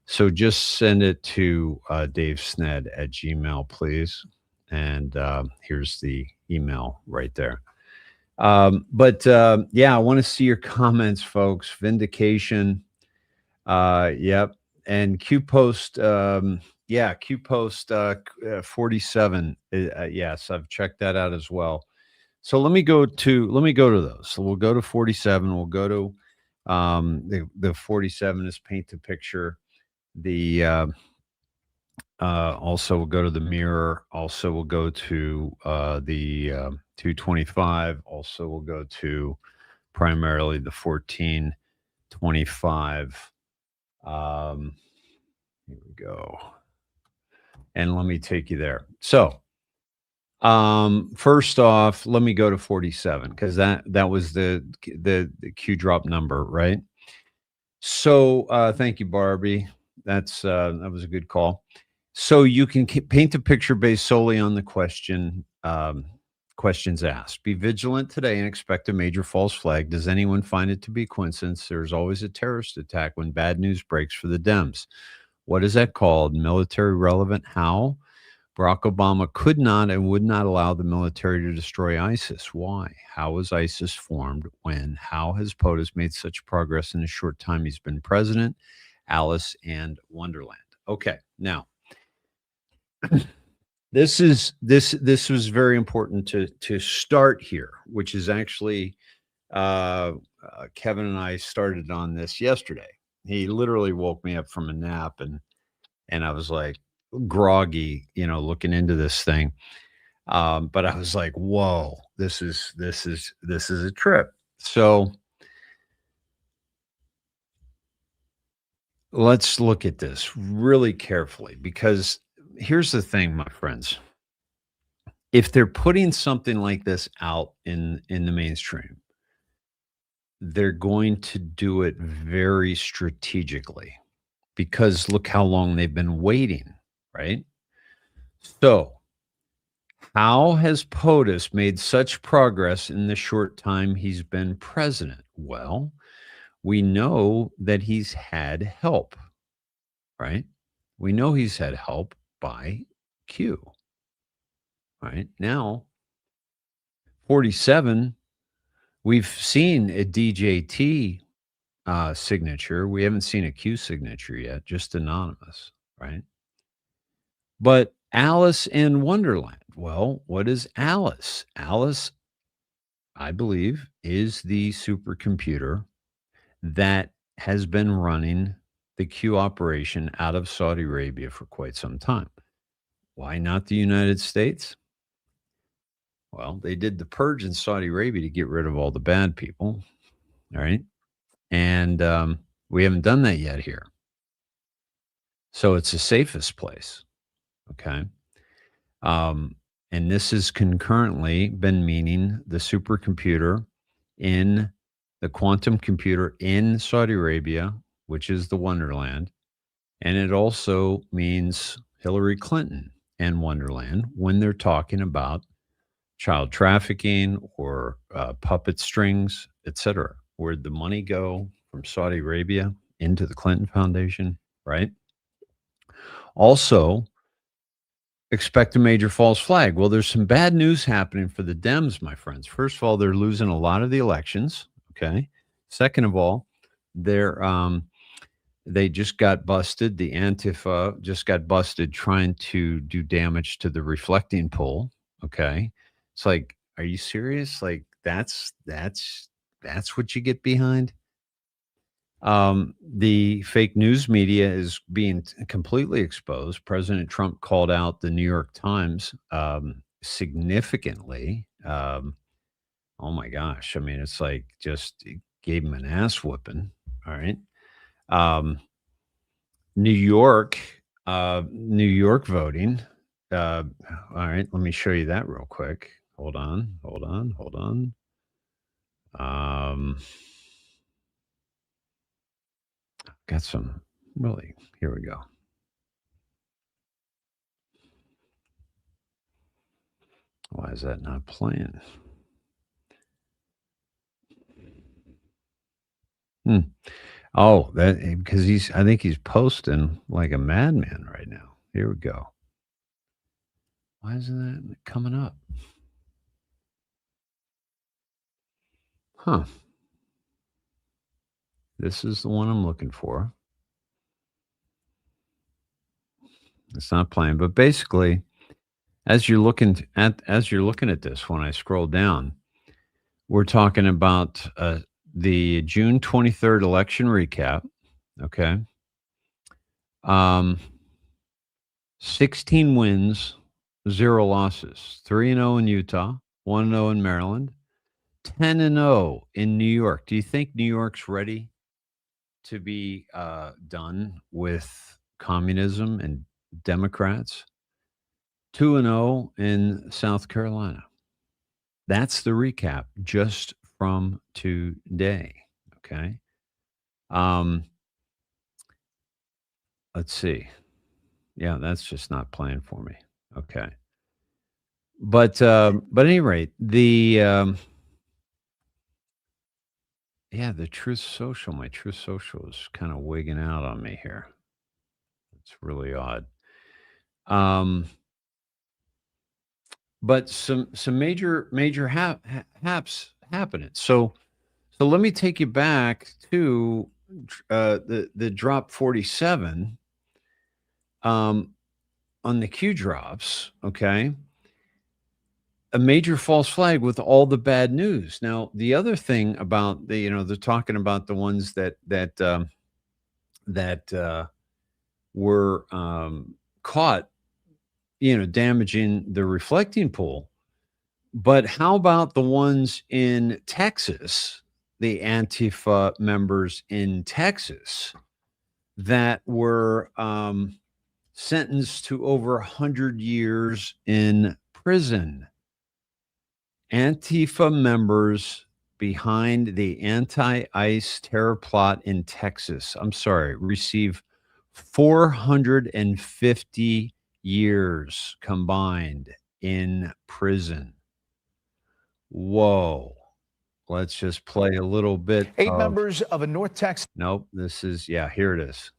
Speaker 20: So just send it to davesned@gmail, please. And here's the email right there. Yeah, I want to see your comments, folks. Vindication. Yep. And Q Post. Q Post 47. Yes, I've checked that out as well. So let me go to those. So we'll go to 47. We'll go to the 47 is paint the picture. The also we'll go to the mirror. Also we'll go to the 225. Also we'll go to primarily the 1425. Here we go. And let me take you there. So first off, let me go to 47 because that was the Q drop number, right? So thank you, Barbie. That was a good call. So you can paint a picture based solely on the questions asked. Be vigilant today and expect a major false flag. Does anyone find it to be coincidence? There's always a terrorist attack when bad news breaks for the Dems. What is that called? Military relevant? How? Barack Obama could not and would not allow the military to destroy ISIS. Why? How was ISIS formed? When? How has POTUS made such progress in the short time he's been president? Alice and Wonderland. Okay, now this was very important to start here, which is actually Kevin and I started on this yesterday. He literally woke me up from a nap and I was like groggy, looking into this thing. But I was like, whoa, this is a trip. So let's look at this really carefully, because here's the thing, my friends. If they're putting something like this out in the mainstream, they're going to do it very strategically, because look how long they've been waiting, right? So how has POTUS made such progress in the short time he's been president? Well, we know that he's had help, right? We know he's had help by Q, right? Now, 47, we've seen a DJT signature. We haven't seen a Q signature yet, just anonymous, right? But Alice in Wonderland. Well, what is Alice? Alice, I believe, is the supercomputer that has been running the Q operation out of Saudi Arabia for quite some time. Why not the United States? Well, they did the purge in Saudi Arabia to get rid of all the bad people, all right? And we haven't done that yet here. So it's the safest place. Okay. And this has concurrently been meaning the supercomputer in the quantum computer in Saudi Arabia, which is the Wonderland. And it also means Hillary Clinton and Wonderland when they're talking about child trafficking or puppet strings, etc. Where'd the money go from Saudi Arabia into the Clinton Foundation, right? Also, expect a major false flag. Well, there's some bad news happening for the Dems, my friends. First of all, they're losing a lot of the elections. Okay. Second of all, they just got busted. The Antifa just got busted trying to do damage to the reflecting pool. Okay. It's like, are you serious? Like that's what you get behind. The fake news media is being completely exposed. President Trump called out the New York Times significantly. Oh my gosh. I mean, it's like just gave him an ass whooping. All right. New York voting. All right. Let me show you that real quick. Hold on. Got some really, here we go. Why is that not playing? Oh, that because I think he's posting like a madman right now. Here we go. Why isn't that coming up? Huh. This is the one I'm looking for. It's not playing, but basically, as you're looking at this, when I scroll down, we're talking about the June 23rd election recap. Okay. 16 wins, 0 losses, 3-0 in Utah, 1-0 in Maryland, 10-0 in New York. Do you think New York's ready to be done with communism and Democrats? 2-0 in South Carolina. That's the recap just from today. Okay. Let's see. Yeah, that's just not playing for me. Okay. But at any rate, the Truth Social, my Truth Social is kind of wigging out on me here. It's really odd. But some major haps happening. So let me take you back to the drop 47 on the Q drops. Okay. A major false flag with all the bad news. Now, the other thing about they're talking about the ones that were caught, damaging the reflecting pool. But how about the ones in Texas, the Antifa members in Texas that were sentenced to over 100 years in prison? Antifa members behind the anti-ICE terror plot in Texas, receive 450 years combined in prison. Whoa. Let's just play a little bit.
Speaker 6: 8 members of a North Texas.
Speaker 20: Nope. Here it is.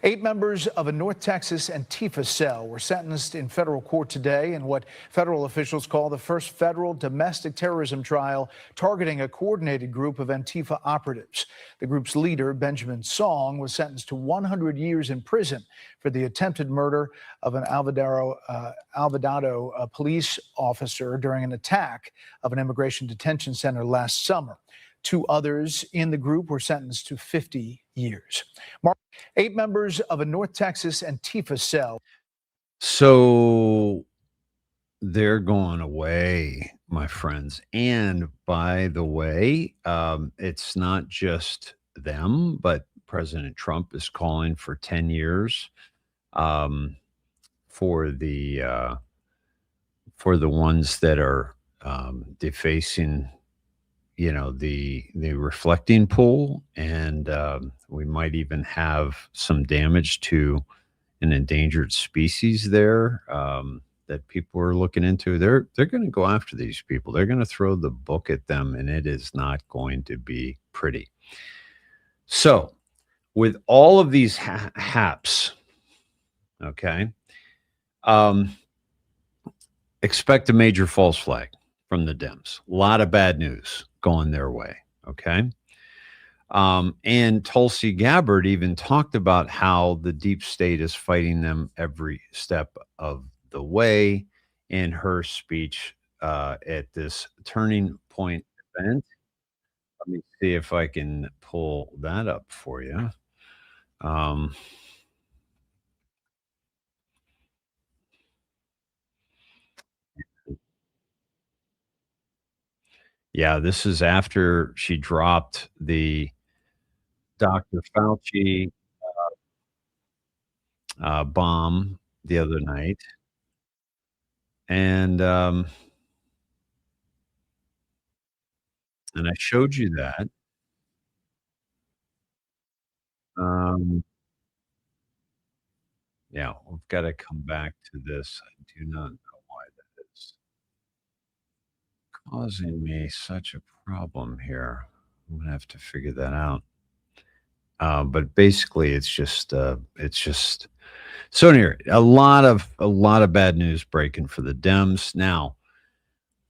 Speaker 6: 8 members of a North Texas Antifa cell were sentenced in federal court today in what federal officials call the first federal domestic terrorism trial targeting a coordinated group of Antifa operatives. The group's leader, Benjamin Song, was sentenced to 100 years in prison for the attempted murder of an Alvarado police officer during an attack of an immigration detention center last summer. 2 others in the group were sentenced to 50 years. 8 members of a North Texas Antifa cell.
Speaker 20: So they're going away, my friends. And by the way, it's not just them, but President Trump is calling for 10 years um, for the ones that are defacing, the reflecting pool, and we might even have some damage to an endangered species there that people are looking into. They're going to go after these people. They're going to throw the book at them, and it is not going to be pretty. So, with all of these haps, okay, expect a major false flag from the Dems. A lot of bad news going their way, okay? And Tulsi Gabbard even talked about how the deep state is fighting them every step of the way in her speech at this Turning Point event. Let me see if I can pull that up for you. Yeah, this is after she dropped the Dr. Fauci bomb the other night. And I showed you that. Yeah, we've got to come back to this. I do not know why that is causing me such a problem here. I'm gonna have to figure that out. But basically, it's just so anyway, a lot of bad news breaking for the Dems now.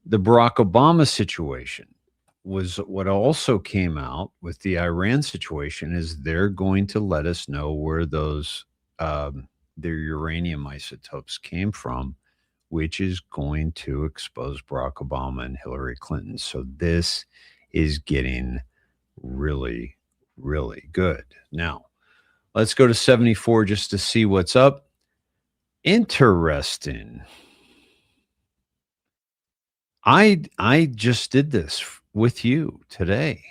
Speaker 20: The Barack Obama situation was what also came out with the Iran situation is they're going to let us know where those their uranium isotopes came from, which is going to expose Barack Obama and Hillary Clinton. So this is getting really, really good. Now, let's go to 74 just to see what's up. Interesting. I just did this with you today.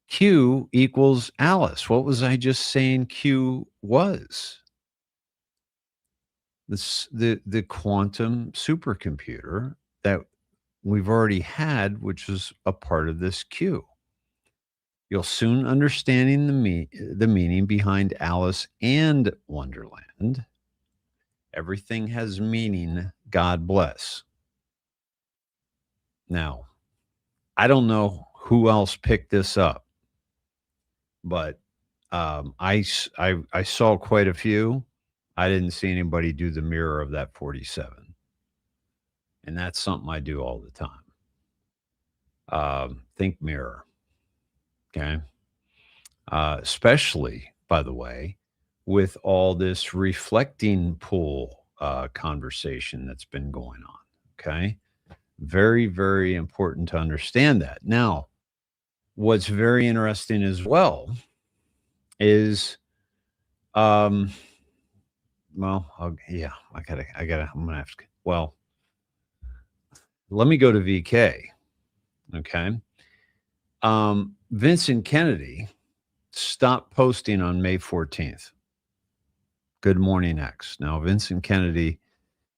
Speaker 20: Q equals Alice. What was I just saying Q was? The quantum supercomputer that we've already had, which is a part of this Q. You'll soon understanding the meaning behind Alice and Wonderland. Everything has meaning. God bless. Now, I don't know who else picked this up, but I saw quite a few. I didn't see anybody do the mirror of that 47. And that's something I do all the time. Think mirror. Okay. Especially, by the way, with all this reflecting pool conversation that's been going on. Okay. Very, very important to understand that. Now, what's very interesting as well is, I'm gonna have to, let me go to VK. Okay. Vincent Kennedy stopped posting on May 14th. Good Morning X. Now, Vincent Kennedy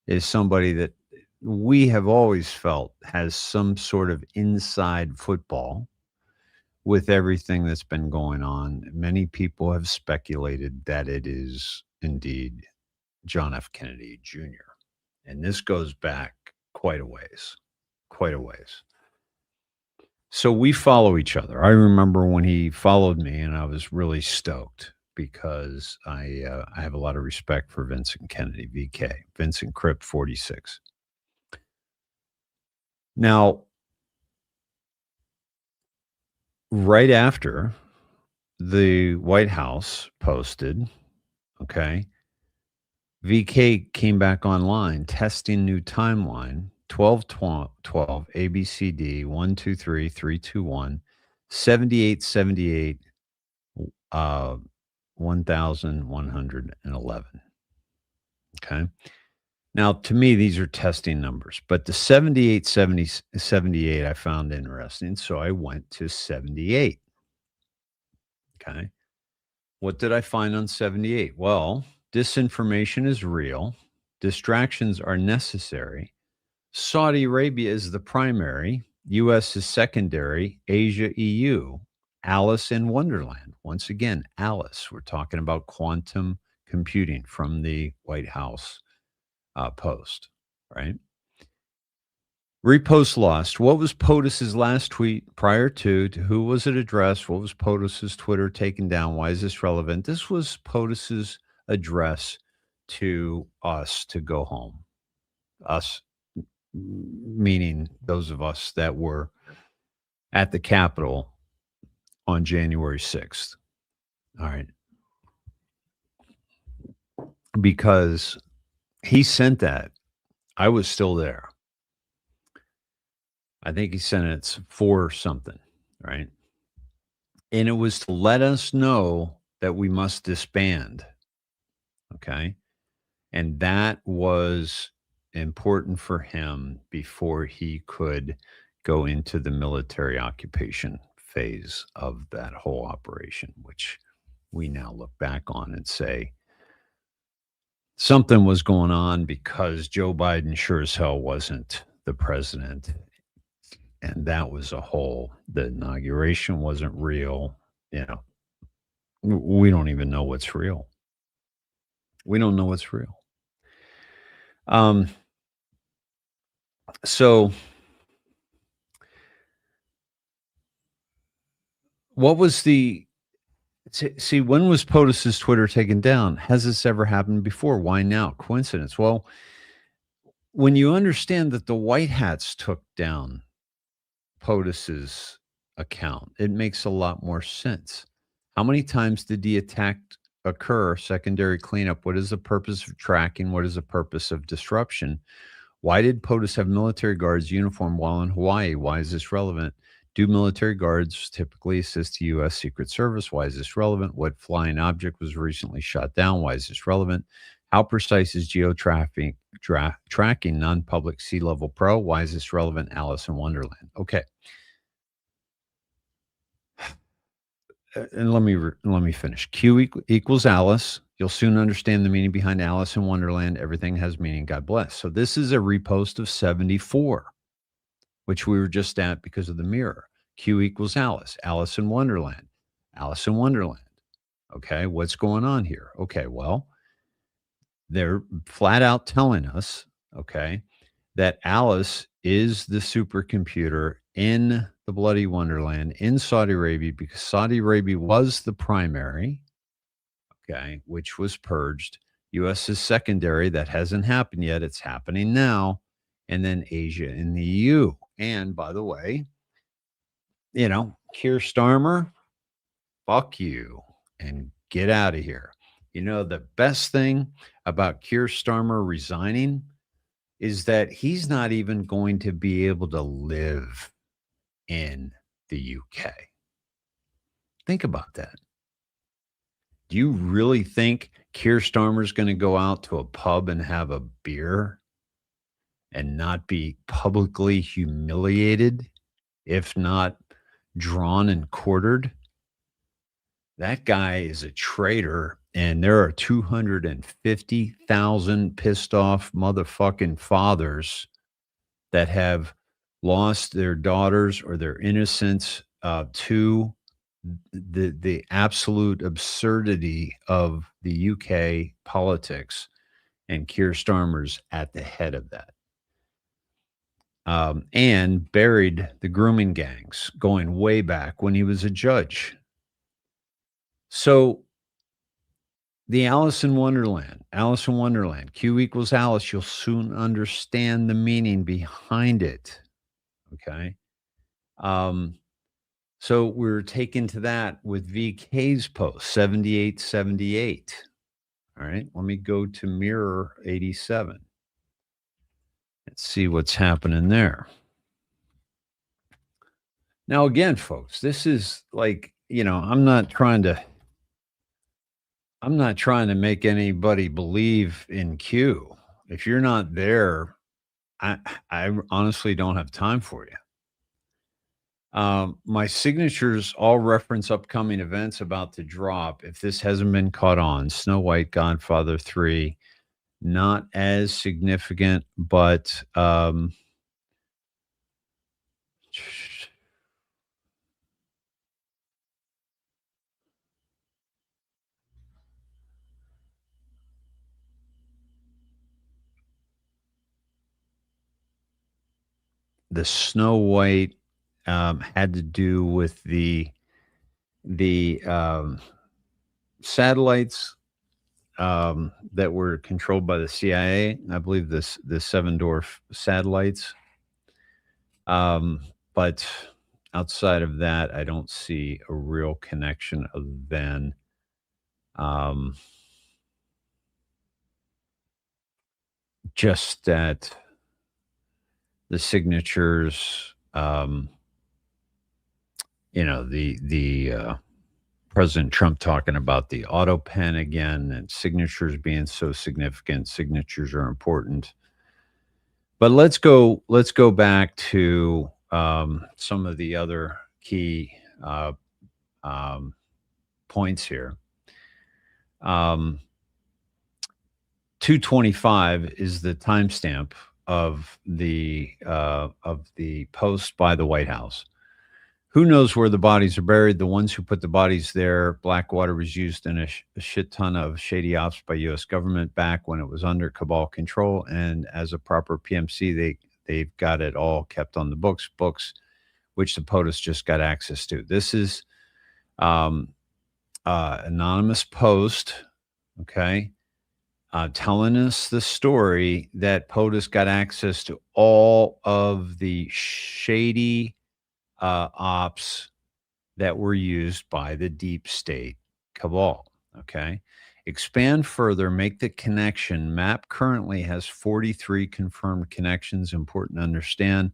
Speaker 20: is somebody that we have always felt has some sort of inside football with everything that's been going on. Many people have speculated that it is indeed John F. Kennedy Jr. And this goes back quite a ways. So we follow each other. I remember when he followed me, and I was really stoked because I have a lot of respect for Vincent Kennedy, VK, Vincent Crip 46. Now, right after the White House posted, okay, VK came back online, testing new timeline, 12 ABCD 123 321 7878 1111. Okay. Now, to me, these are testing numbers, but the 78, 70, 78 I found interesting. So I went to 78. Okay. What did I find on 78? Well, disinformation is real. Distractions are necessary. Saudi Arabia is the primary. U.S. is secondary. Asia, EU. Alice in Wonderland. Once again, Alice. We're talking about quantum computing from the White House post, right? Repost lost. What was POTUS's last tweet prior to who was it addressed? What was POTUS's Twitter taken down? Why is this relevant? This was POTUS's address to us to go home. Us, meaning those of us that were at the Capitol on January 6th. All right. Because he sent that. I was still there. I think he sent it for something, right? And it was to let us know that we must disband. Okay. And that was important for him before he could go into the military occupation phase of that whole operation, which we now look back on and say something was going on because Joe Biden sure as hell wasn't the president. And that was the inauguration wasn't real. You know, we don't even know what's real. We don't know what's real. So what was when was POTUS's Twitter taken down? Has this ever happened before? Why now? Coincidence? Well, when you understand that the White Hats took down POTUS's account, it makes a lot more sense. How many times did the attack occur? Secondary cleanup. What is the purpose of tracking? What is the purpose of disruption? Why did POTUS have military guards uniform while in Hawaii? Why is this relevant? Do military guards typically assist the U.S. Secret Service? Why is this relevant? What flying object was recently shot down? Why is this relevant? How precise is tracking non-public sea level pro? Why is this relevant? Alice in Wonderland. Okay. And let me finish. Q equals Alice. You'll soon understand the meaning behind Alice in Wonderland. Everything has meaning. God bless. So this is a repost of 74, which we were just at because of the mirror. Q equals Alice. Alice in Wonderland. Alice in Wonderland. Okay, what's going on here? Okay, well, they're flat out telling us, okay, that Alice is the supercomputer in the bloody Wonderland in Saudi Arabia because Saudi Arabia was the primary, okay, which was purged. U.S. is secondary. That hasn't happened yet. It's happening now. And then Asia and the EU. And by the way, you know, Keir Starmer, fuck you and get out of here. You know, the best thing about Keir Starmer resigning is that he's not even going to be able to live in the UK. Think about that. Do you really think Keir Starmer's going to go out to a pub and have a beer and not be publicly humiliated, if not drawn and quartered? That guy is a traitor, and there are 250,000 pissed off motherfucking fathers that have lost their daughters or their innocence to the absolute absurdity of the UK politics, and Keir Starmer's at the head of that. And buried the grooming gangs going way back when he was a judge. So the Alice in Wonderland, Q equals Alice, you'll soon understand the meaning behind it. Okay. So we're taken to that with VK's post, 7878. All right. Let me go to Mirror 87. Let's see what's happening there. Now, again, folks, this is like, you know, I'm not trying to make anybody believe in Q. if you're not there, I honestly don't have time for you. My signatures all reference upcoming events about to drop. If this hasn't been caught on, Snow White, Godfather 3, not as significant, but the Snow White had to do with the satellites that were controlled by the CIA. I believe the Seven Dwarf satellites. But outside of that, I don't see a real connection other than just that the signatures, the President Trump talking about the auto pen again, and signatures being so significant. Signatures are important. But let's go back to some of the other key points here. 225 is the timestamp of the post by the White House. Who knows where the bodies are buried? The ones who put the bodies there. Blackwater was used in a shit ton of shady ops by U.S. government back when it was under cabal control. And as a proper PMC, they've got it all kept on the books, which the POTUS just got access to. This is anonymous post, okay, telling us the story that POTUS got access to all of the shady ops that were used by the deep state cabal. Okay. Expand further, make the connection. MAP currently has 43 confirmed connections. Important to understand.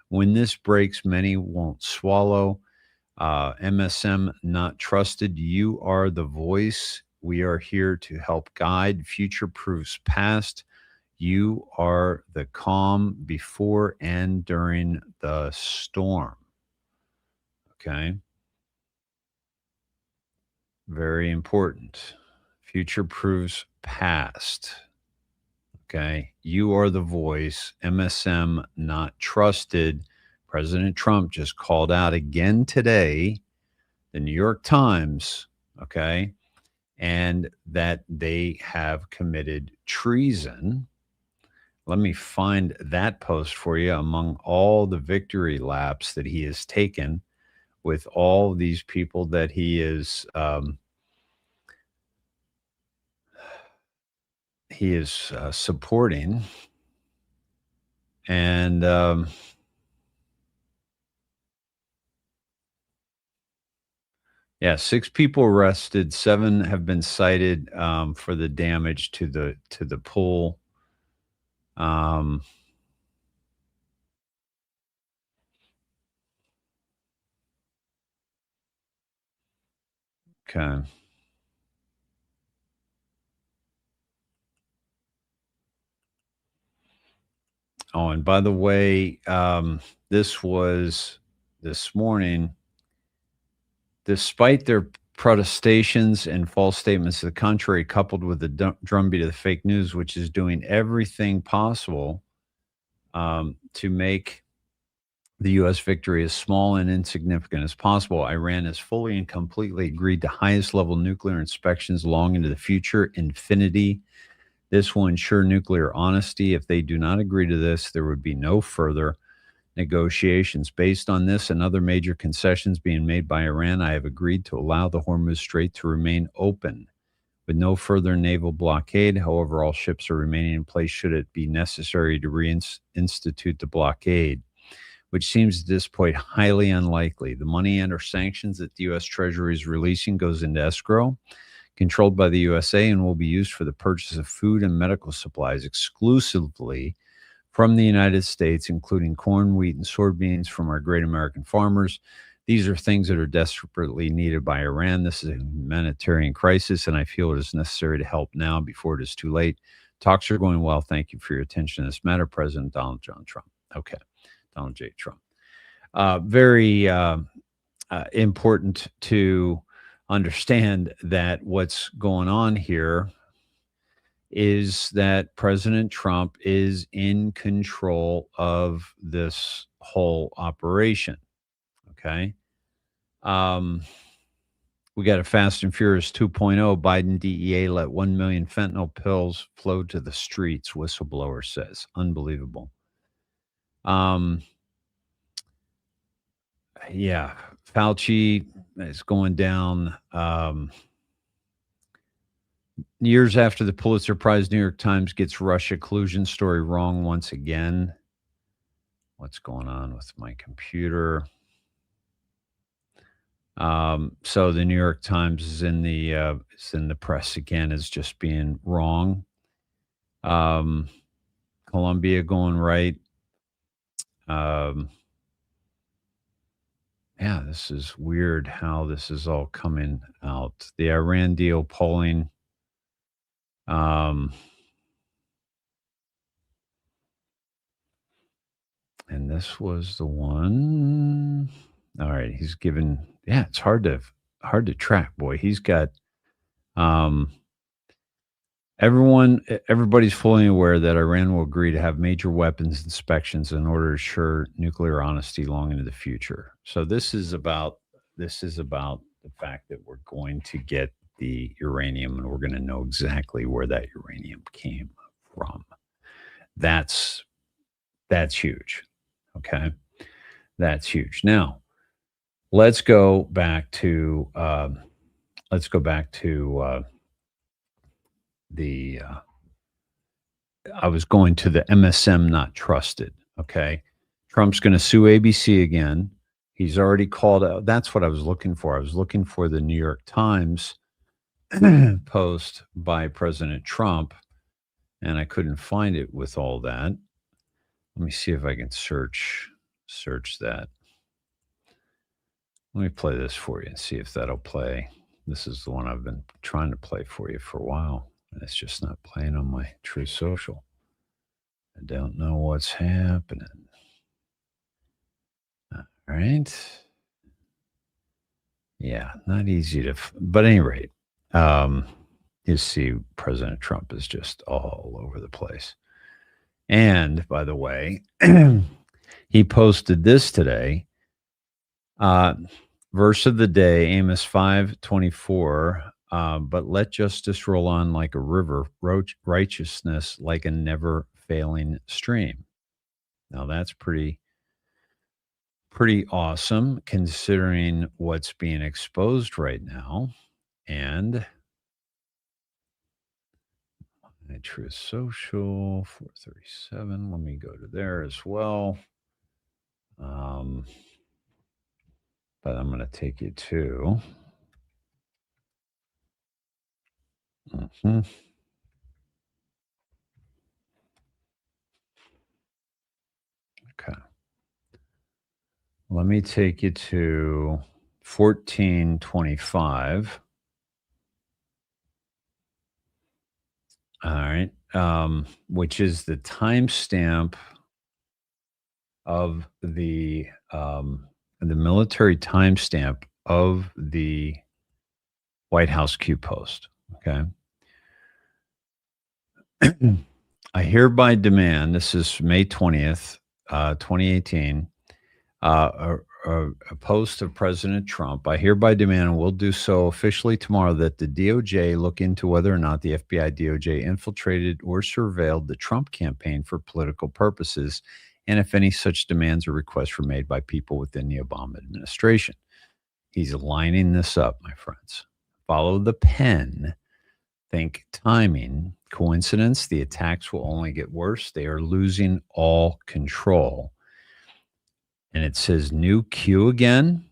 Speaker 20: When this breaks, many won't swallow. MSM not trusted. You are the voice. We are here to help guide. Future proofs past. You are the calm before and during the storm. Okay. Very important. Future proves past. Okay. You are the voice. MSM not trusted. President Trump just called out again today, the New York Times, okay, and that they have committed treason. Let me find that post for you among all the victory laps that he has taken with all these people that he is supporting. And yeah, 6 people arrested, 7 have been cited for the damage to the pool. Okay. Oh, and by the way, this was this morning. Despite their protestations and false statements to the contrary, coupled with the drumbeat of the fake news, which is doing everything possible to make the U.S. victory as small and insignificant as possible, Iran has fully and completely agreed to highest level nuclear inspections long into the future, infinity. This will ensure nuclear honesty. If they do not agree to this, there would be no further negotiations. Based on this and other major concessions being made by Iran, I have agreed to allow the Hormuz Strait to remain open with no further naval blockade. However, all ships are remaining in place should it be necessary to reinstitute the blockade, which seems at this point highly unlikely. The money and or sanctions that the U.S. Treasury is releasing goes into escrow, controlled by the USA, and will be used for the purchase of food and medical supplies exclusively from the United States, including corn, wheat, and soybeans from our great American farmers. These are things that are desperately needed by Iran. This is a humanitarian crisis, and I feel it is necessary to help now before it is too late. Talks are going well. Thank you for your attention to this matter, President Donald John Trump. Okay, Donald J. Trump. Very important to understand that what's going on here is that President Trump is in control of this whole operation. Okay. We got a Fast and Furious 2.0. Biden DEA let 1 million fentanyl pills flow to the streets, whistleblower says. Unbelievable. Yeah, Fauci is going down. Years after the Pulitzer Prize, New York Times gets Russia collusion story wrong once again. What's going on with my computer? So the New York Times is in the press again as just being wrong. Colombia going right. Yeah, this is weird how this is all coming out. The Iran deal polling. And this was the one. All right, he's given. Yeah, it's hard to track. Boy, he's got. Everybody's fully aware that Iran will agree to have major weapons inspections in order to ensure nuclear honesty long into the future. So this is about the fact that we're going to get the uranium and we're going to know exactly where that uranium came from. That's huge. Okay. That's huge. Now, let's go back to I was going to the MSM not trusted. Okay. Trump's going to sue ABC again. He's already called out. That's what I was looking for. I was looking for the New York Times post by President Trump, and I couldn't find it with all that. Let me see if I can search that. Let me play this for you and see if that'll play. This is the one I've been trying to play for you for a while, and it's just not playing on my True Social. I don't know what's happening. All right. Yeah, not easy to, but at any rate, you see President Trump is just all over the place. And by the way, he posted this today. Verse of the day, Amos 5:24. But let justice roll on like a river, righteousness like a never failing stream. Now that's pretty awesome considering what's being exposed right now. And my Truth Social 437. Let me go to there as well. But I'm going to take you to. Okay. Let me take you to 1425. All right. Which is the timestamp of the military timestamp of the White House Q post. Okay. I hereby demand, this is May 20th, 2018, a post of President Trump. I hereby demand and will do so officially tomorrow that the DOJ look into whether or not the FBI DOJ infiltrated or surveilled the Trump campaign for political purposes, and if any such demands or requests were made by people within the Obama administration. He's lining this up, my friends. Follow the pen. Think timing. Coincidence. The attacks will only get worse. They are losing all control. And it says new Q again.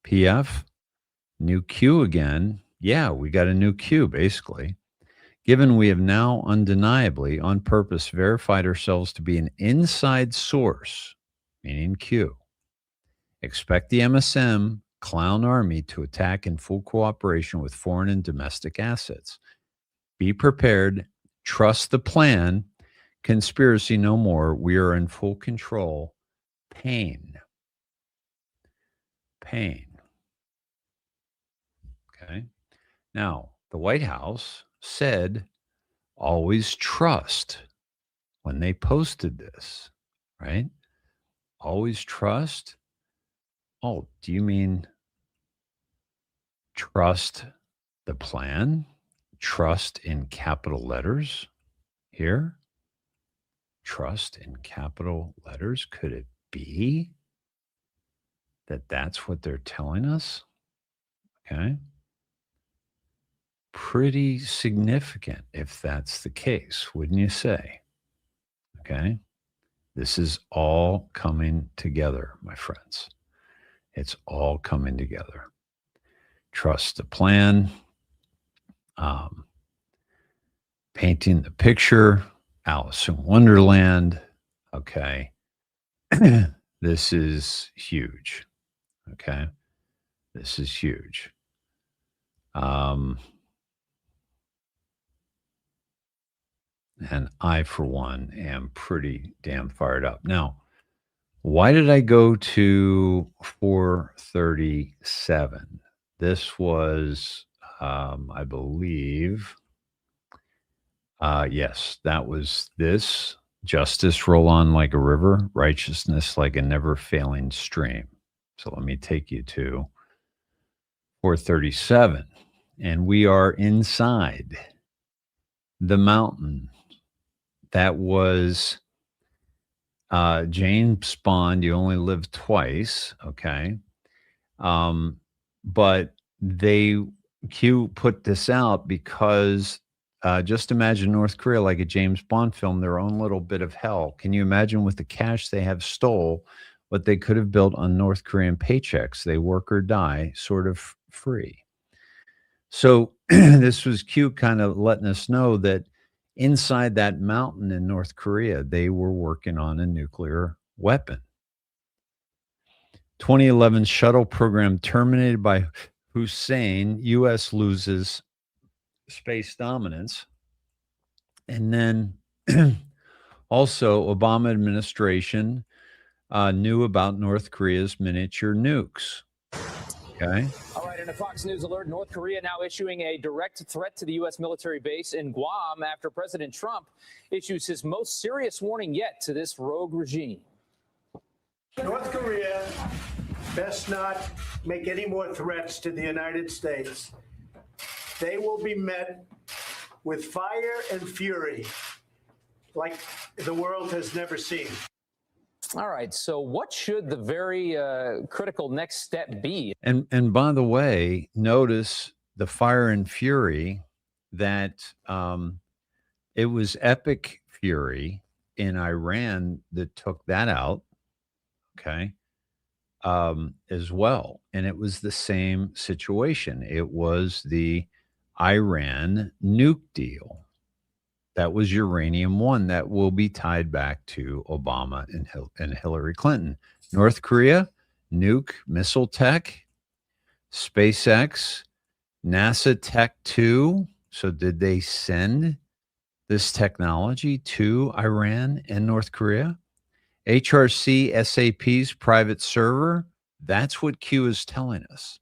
Speaker 20: PF. New Q again. Yeah, we got a new Q, basically. Given we have now undeniably, on purpose, verified ourselves to be an inside source, meaning Q. Expect the MSM clown army to attack in full cooperation with foreign and domestic assets. Be prepared Trust the plan. Conspiracy no more. We are in full control. Pain. Pain. Okay. Now, the White House said always trust when they posted this, right? Always trust. Oh, do you mean trust the plan? Trust in capital letters here? Trust in capital letters? Could it be that that's what they're telling us? Okay. Pretty significant if that's the case, wouldn't you say? Okay. This is all coming together, my friends. It's all coming together. Trust the plan. Painting the picture. Alice in Wonderland. Okay. This is huge. Okay. This is huge. And I, for one, am pretty damn fired up. Now, why did I go to 437? This was, I believe, yes, that was this. Justice roll on like a river, righteousness like a never failing stream. So let me take you to 437. And we are inside the mountain that was James Bond. You only live twice. Okay. But Q put this out because just imagine North Korea like a James Bond film, their own little bit of hell. Can you imagine with the cash they have stole, what they could have built on North Korean paychecks? They work or die sort of free. So this was Q kind of letting us know that inside that mountain in North Korea, they were working on a nuclear weapon. 2011 shuttle program terminated by Hussein. U.S. loses space dominance. And then also Obama administration knew about North Korea's miniature nukes. Okay.
Speaker 7: All right, in a Fox News alert, North Korea now issuing a direct threat to the U.S. military base in Guam after President Trump issues his most serious warning yet to this rogue regime.
Speaker 1: North Korea best not make any more threats to the United States. They will be met with fire and fury like the world has never seen.
Speaker 7: All right, so what should the very critical next step be?
Speaker 20: And by the way, notice the fire and fury that it was epic fury in Iran that took that out, okay, as well. And it was the same situation. It was the Iran nuke deal. That was uranium one that will be tied back to Obama and Hillary Clinton. North Korea, nuke, missile tech, SpaceX, NASA Tech 2. So did they send this technology to Iran and North Korea? HRC SAP's private server, that's what Q is telling us.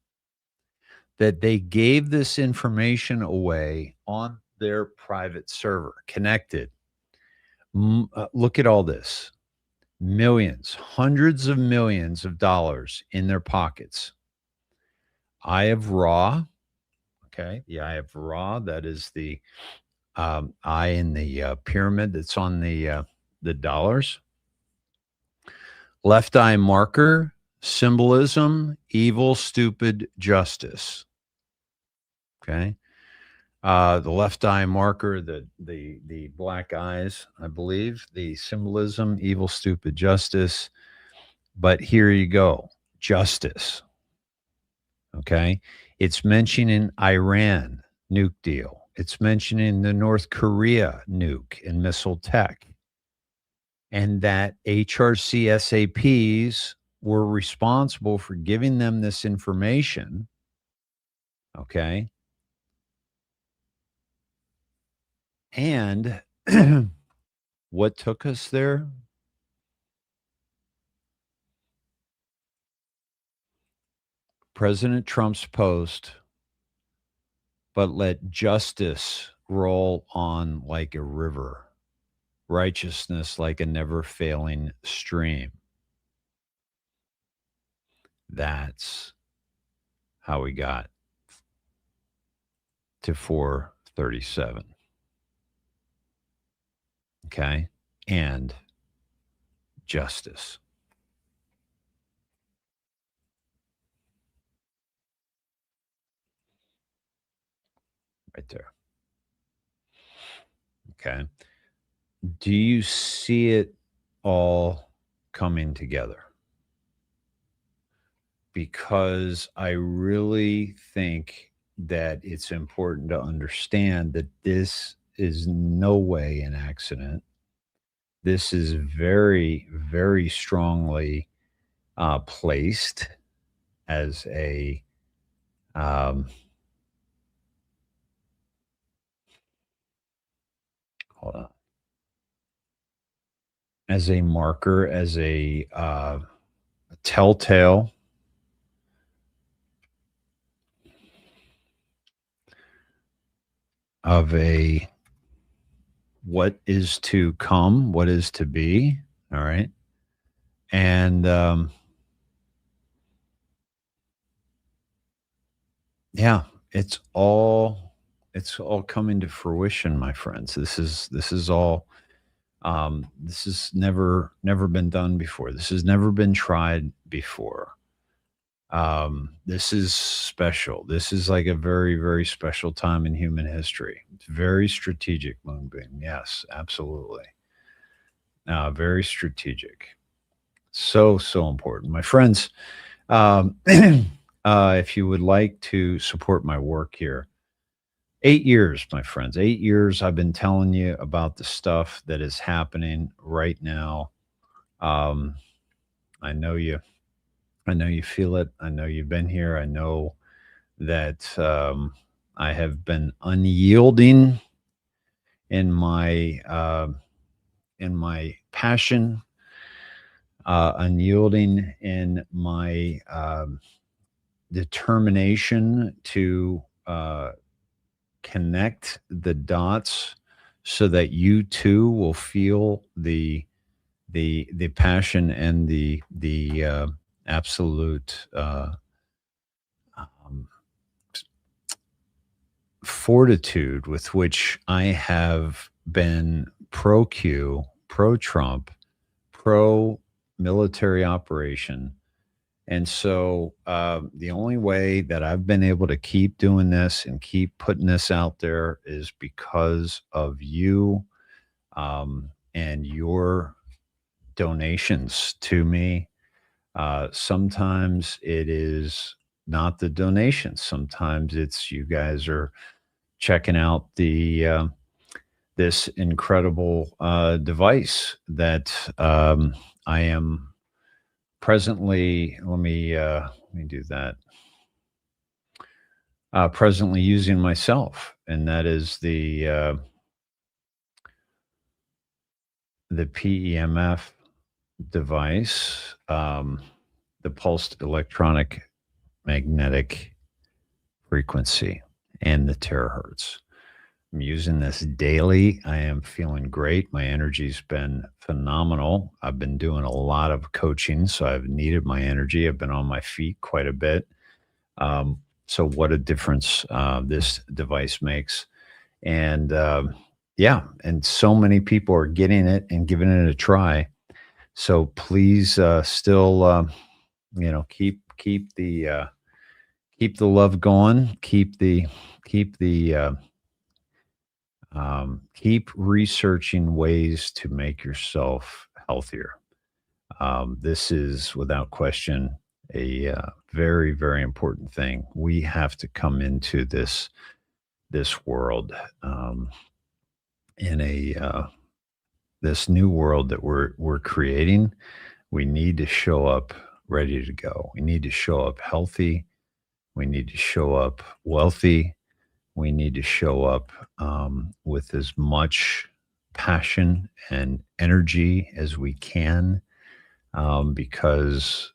Speaker 20: That they gave this information away on their private server, connected. Look at all this. Millions, hundreds of millions of dollars in their pockets. Eye of Ra, okay, the Eye of Ra, that is the eye in the pyramid that's on the dollars. Left eye marker, symbolism, evil, stupid, justice. Okay. The left eye marker, the black eyes, I believe, the symbolism, evil, stupid, justice. But here you go, justice. Okay. It's mentioning Iran nuke deal. It's mentioning the North Korea nuke and missile tech. And that HRC SAPs were responsible for giving them this information. Okay. And what took us there? President Trump's post, but let justice roll on like a river, righteousness like a never failing stream. That's how we got to 437. Okay. And justice. Right there. Okay. Do you see it all coming together? Because I really think that it's important to understand that this is no way an accident. This is very, very strongly placed as a hold on, as a marker, as a telltale of a what is to come, what is to be. All right. And yeah, it's all coming to fruition, my friends. This is all this has never been done before. This has never been tried before. This is special. This is like a very, very special time in human history. It's very strategic, Moonbeam. Yes, absolutely. Very strategic. So important. My friends, if you would like to support my work here, 8 years, my friends, 8 years I've been telling you about the stuff that is happening right now. I know you feel it. I know you've been here. I know that I have been unyielding in my passion, unyielding in my determination to connect the dots so that you too will feel the passion and the absolute fortitude with which I have been pro Q, pro Trump, pro military operation. And so the only way that I've been able to keep doing this and keep putting this out there is because of you and your donations to me. Sometimes it is not the donations. Sometimes it's you guys are checking out the this incredible device that I am presently. Let me do that. Presently using myself, and that is the PEMF device, the pulsed electronic magnetic frequency, and the terahertz. I'm using this daily. I am feeling great. My energy's been phenomenal. I've been doing a lot of coaching, so I've needed my energy. I've been on my feet quite a bit. So what a difference this device makes. And yeah, and so many people are getting it and giving it a try. So please still, keep the love going. Keep researching ways to make yourself healthier. This is without question a very, very important thing. We have to come into this world in a this new world that we're creating. We need to show up ready to go. We need to show up healthy. We need to show up wealthy. we need to show up with as much passion and energy as we can, because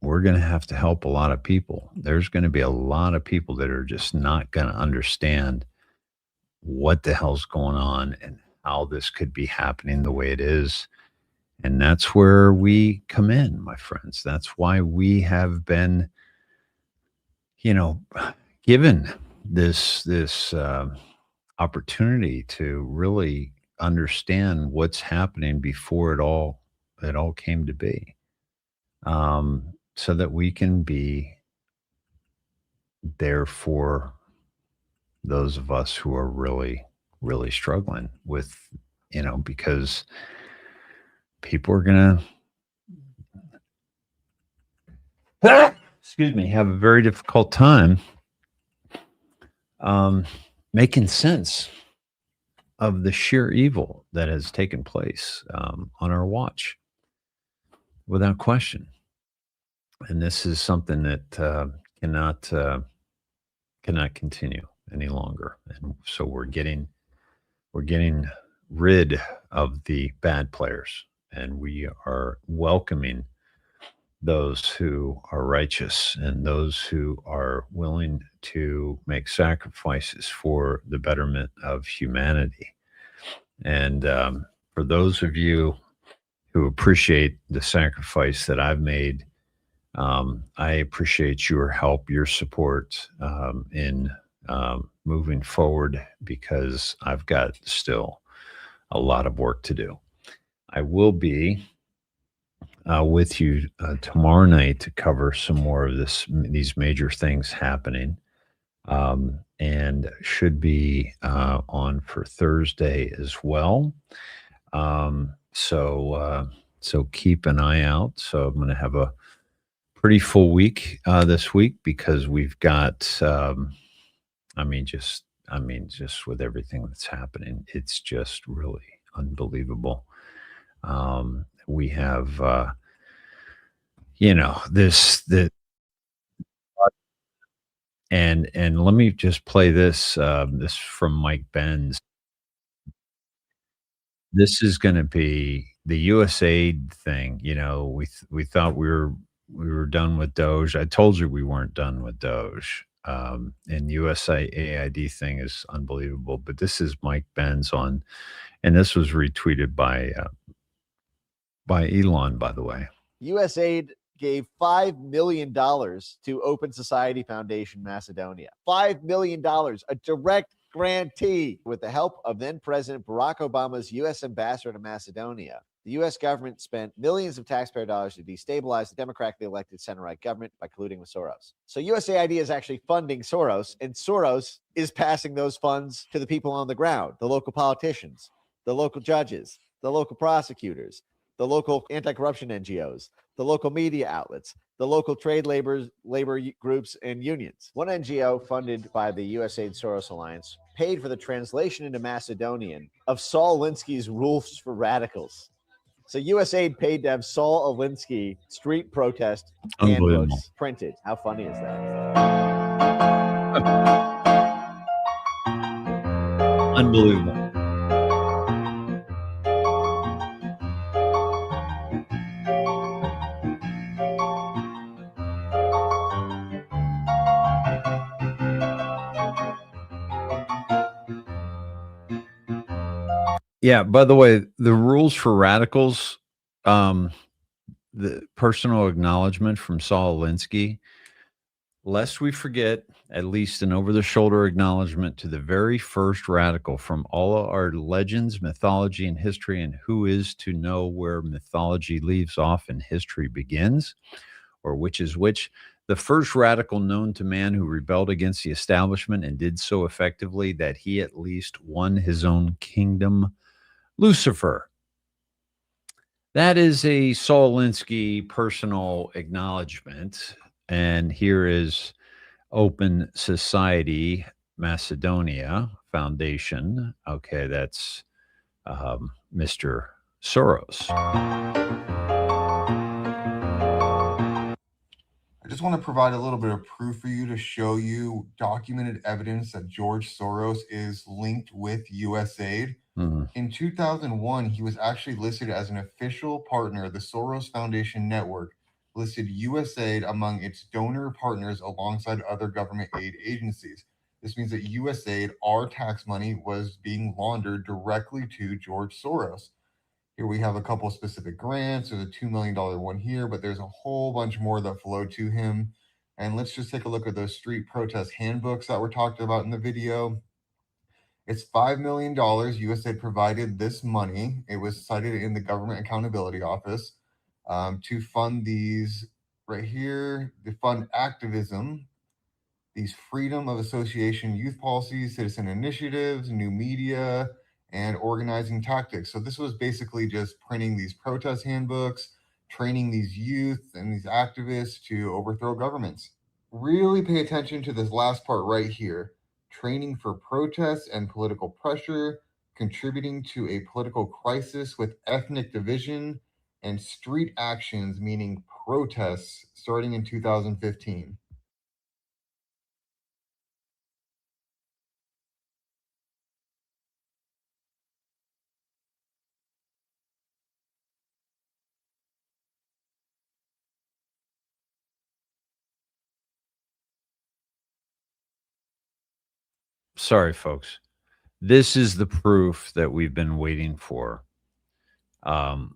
Speaker 20: we're going to have to help a lot of people. There's going to be a lot of people that are just not going to understand what the hell's going on and how this could be happening the way it is. And that's where we come in, my friends. That's why we have been, given this opportunity to really understand what's happening before it all came to be, so that we can be there for those of us who are really, really struggling with, because people are going to, excuse me, have a very difficult time making sense of the sheer evil that has taken place on our watch, without question. And this is something that cannot continue any longer. And so we're getting rid of the bad players, and we are welcoming those who are righteous and those who are willing to make sacrifices for the betterment of humanity. And for those of you who appreciate the sacrifice that I've made, I appreciate your help, your support in moving forward, because I've got still a lot of work to do. I will be with you tomorrow night to cover some more of these major things happening, and should be on for Thursday as well. So keep an eye out. So I'm going to have a pretty full week this week, because we've got, just with everything that's happening, it's just really unbelievable. We have, and let me just play this from Mike Benz. This is going to be the USAID thing. We thought we were done with Doge. I told you we weren't done with Doge. And USAID thing is unbelievable. But this is Mike Benz on, and this was retweeted by Elon, by the way.
Speaker 8: USAID gave $5 million to Open Society Foundation Macedonia. $5 million, a direct grantee. With the help of then President Barack Obama's U.S. ambassador to Macedonia, the U.S. government spent millions of taxpayer dollars to destabilize the democratically elected center-right government by colluding with Soros. So USAID is actually funding Soros, and Soros is passing those funds to the people on the ground, the local politicians, the local judges, the local prosecutors, the local anti-corruption NGOs, the local media outlets, the local trade labor groups and unions. One NGO funded by the USAID Soros Alliance paid for the translation into Macedonian of Saul Alinsky's Rules for Radicals. So USAID paid to have Saul Alinsky street protest handbooks printed. How funny is that?
Speaker 20: Unbelievable. Yeah, by the way, the rules for radicals, the personal acknowledgement from Saul Alinsky, lest we forget, at least an over-the-shoulder acknowledgement to the very first radical from all of our legends, mythology, and history, and who is to know where mythology leaves off and history begins, or which is which. The first radical known to man who rebelled against the establishment and did so effectively that he at least won his own kingdom, Lucifer. That is a Saul Alinsky personal acknowledgement. And here is Open Society Macedonia Foundation. Okay, that's Mr. Soros.
Speaker 9: I just want to provide a little bit of proof for you to show you documented evidence that George Soros is linked with USAID. In 2001, he was actually listed as an official partner of the Soros Foundation Network, listed USAID among its donor partners alongside other government aid agencies. This means that USAID, our tax money, was being laundered directly to George Soros. Here we have a couple of specific grants. There's a $2 million one here, but there's a whole bunch more that flow to him. And let's just take a look at those street protest handbooks that were talked about in the video. It's $5 million. USAID provided this money. It was cited in the Government Accountability Office to fund these right here, to fund activism, these freedom of association youth policies, citizen initiatives, new media, and organizing tactics. So this was basically just printing these protest handbooks, training these youth and these activists to overthrow governments. Really pay attention to this last part right here. Training for protests and political pressure, contributing to a political crisis with ethnic division, and street actions, meaning protests, starting in 2015.
Speaker 20: Sorry, folks. This is the proof that we've been waiting for the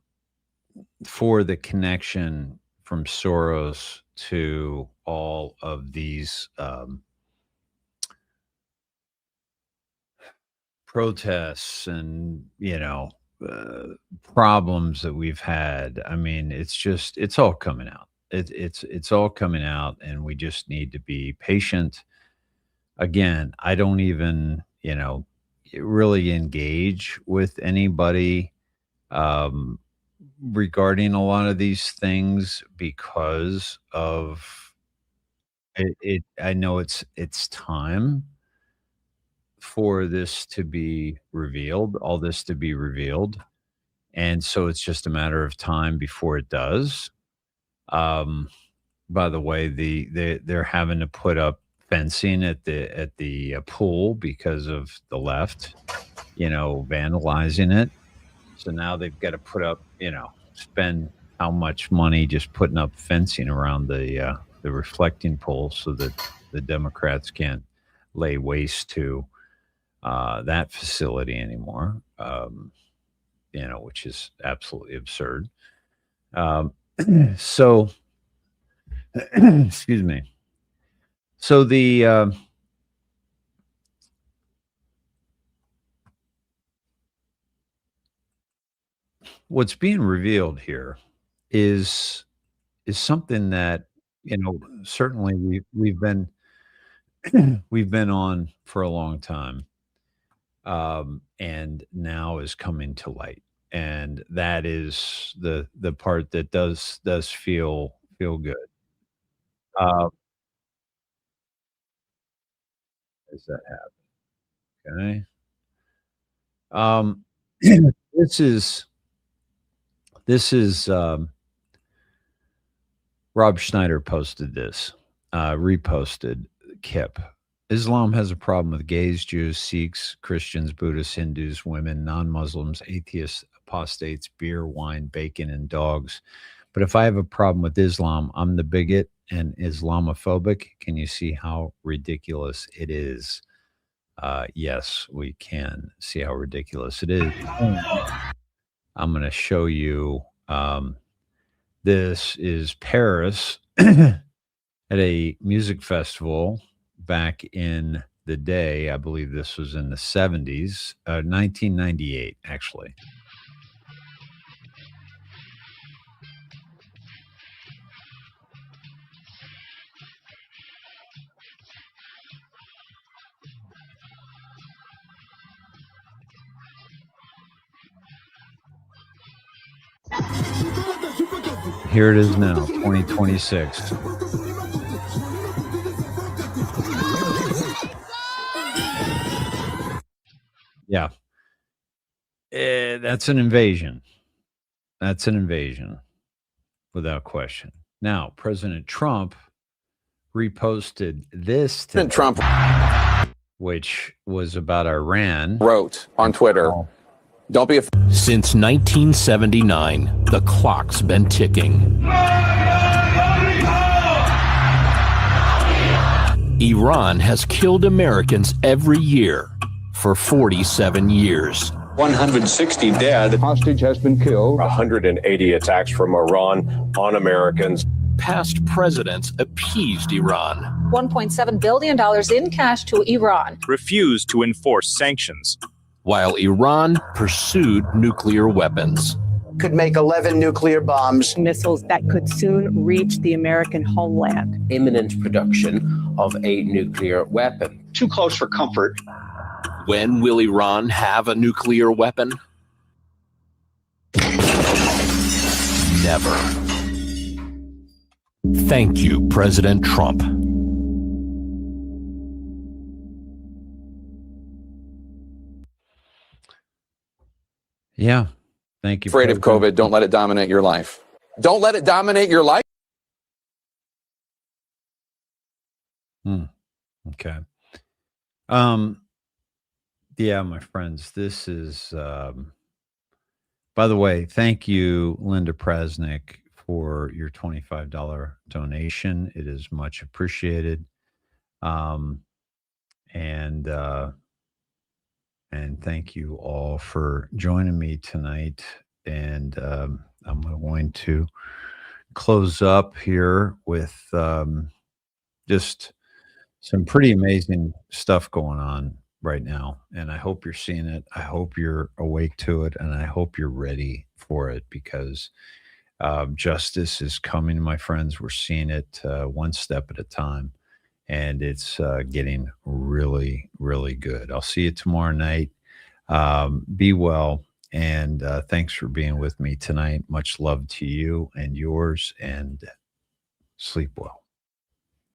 Speaker 20: connection from Soros to all of these protests and, problems that we've had. I mean, it's all coming out. It's all coming out, and we just need to be patient. Again, I don't even, really engage with anybody regarding a lot of these things because of it. I know it's time for this to be revealed, all this to be revealed, and so it's just a matter of time before it does. Um, by the way, they're having to put up fencing at the pool because of the left, vandalizing it. So now they've got to put up, spend how much money just putting up fencing around the reflecting pool so that the Democrats can't lay waste to that facility anymore. Which is absolutely absurd. So, excuse me. So what's being revealed here is something that certainly we've been we've been on for a long time, and now is coming to light, and that is the part that does feel good. Uh, does that happen? Okay. Um, this is Rob Schneider posted this, reposted Kip. Islam has a problem with gays, Jews, Sikhs, Christians, Buddhists, Hindus, women, non-Muslims, atheists, apostates, beer, wine, bacon, and dogs. But if I have a problem with Islam, I'm the bigot and Islamophobic. Can you see how ridiculous it is? Yes, we can see how ridiculous it is. I'm going to show you. This is Paris at a music festival back in the day. I believe this was in the 70s, 1998, actually. Here it is now, 2026. Yeah. That's an invasion. That's an invasion, without question. Now, President Trump reposted this to
Speaker 2: Trump,
Speaker 20: which was about Iran,
Speaker 2: wrote on Twitter, "Don't be
Speaker 22: Since 1979, the clock's been ticking. Iran has killed Americans every year for 47 years.
Speaker 23: 160 dead. Hostage has been killed. 180 attacks from Iran on Americans.
Speaker 22: Past presidents appeased Iran.
Speaker 24: $1.7 billion in cash to Iran.
Speaker 22: Refused to enforce sanctions. While Iran pursued nuclear weapons.
Speaker 25: Could make 11 nuclear bombs.
Speaker 26: Missiles that could soon reach the American homeland.
Speaker 27: Imminent production of a nuclear weapon.
Speaker 22: Too close for comfort. When will Iran have a nuclear weapon? Never. Thank you, President Trump.
Speaker 20: Yeah. Thank you.
Speaker 2: afraid of COVID. Don't let it dominate your life. Don't let it dominate your life."
Speaker 20: Okay. Yeah, my friends, this is, by the way, thank you, Linda Prasnick, for your $25 donation. It is much appreciated. And thank you all for joining me tonight. And I'm going to close up here with just some pretty amazing stuff going on right now. And I hope you're seeing it. I hope you're awake to it. And I hope you're ready for it, because justice is coming, my friends. We're seeing it one step at a time. And it's getting really, really good. I'll see you tomorrow night. Be well. And thanks for being with me tonight. Much love to you and yours. And sleep well.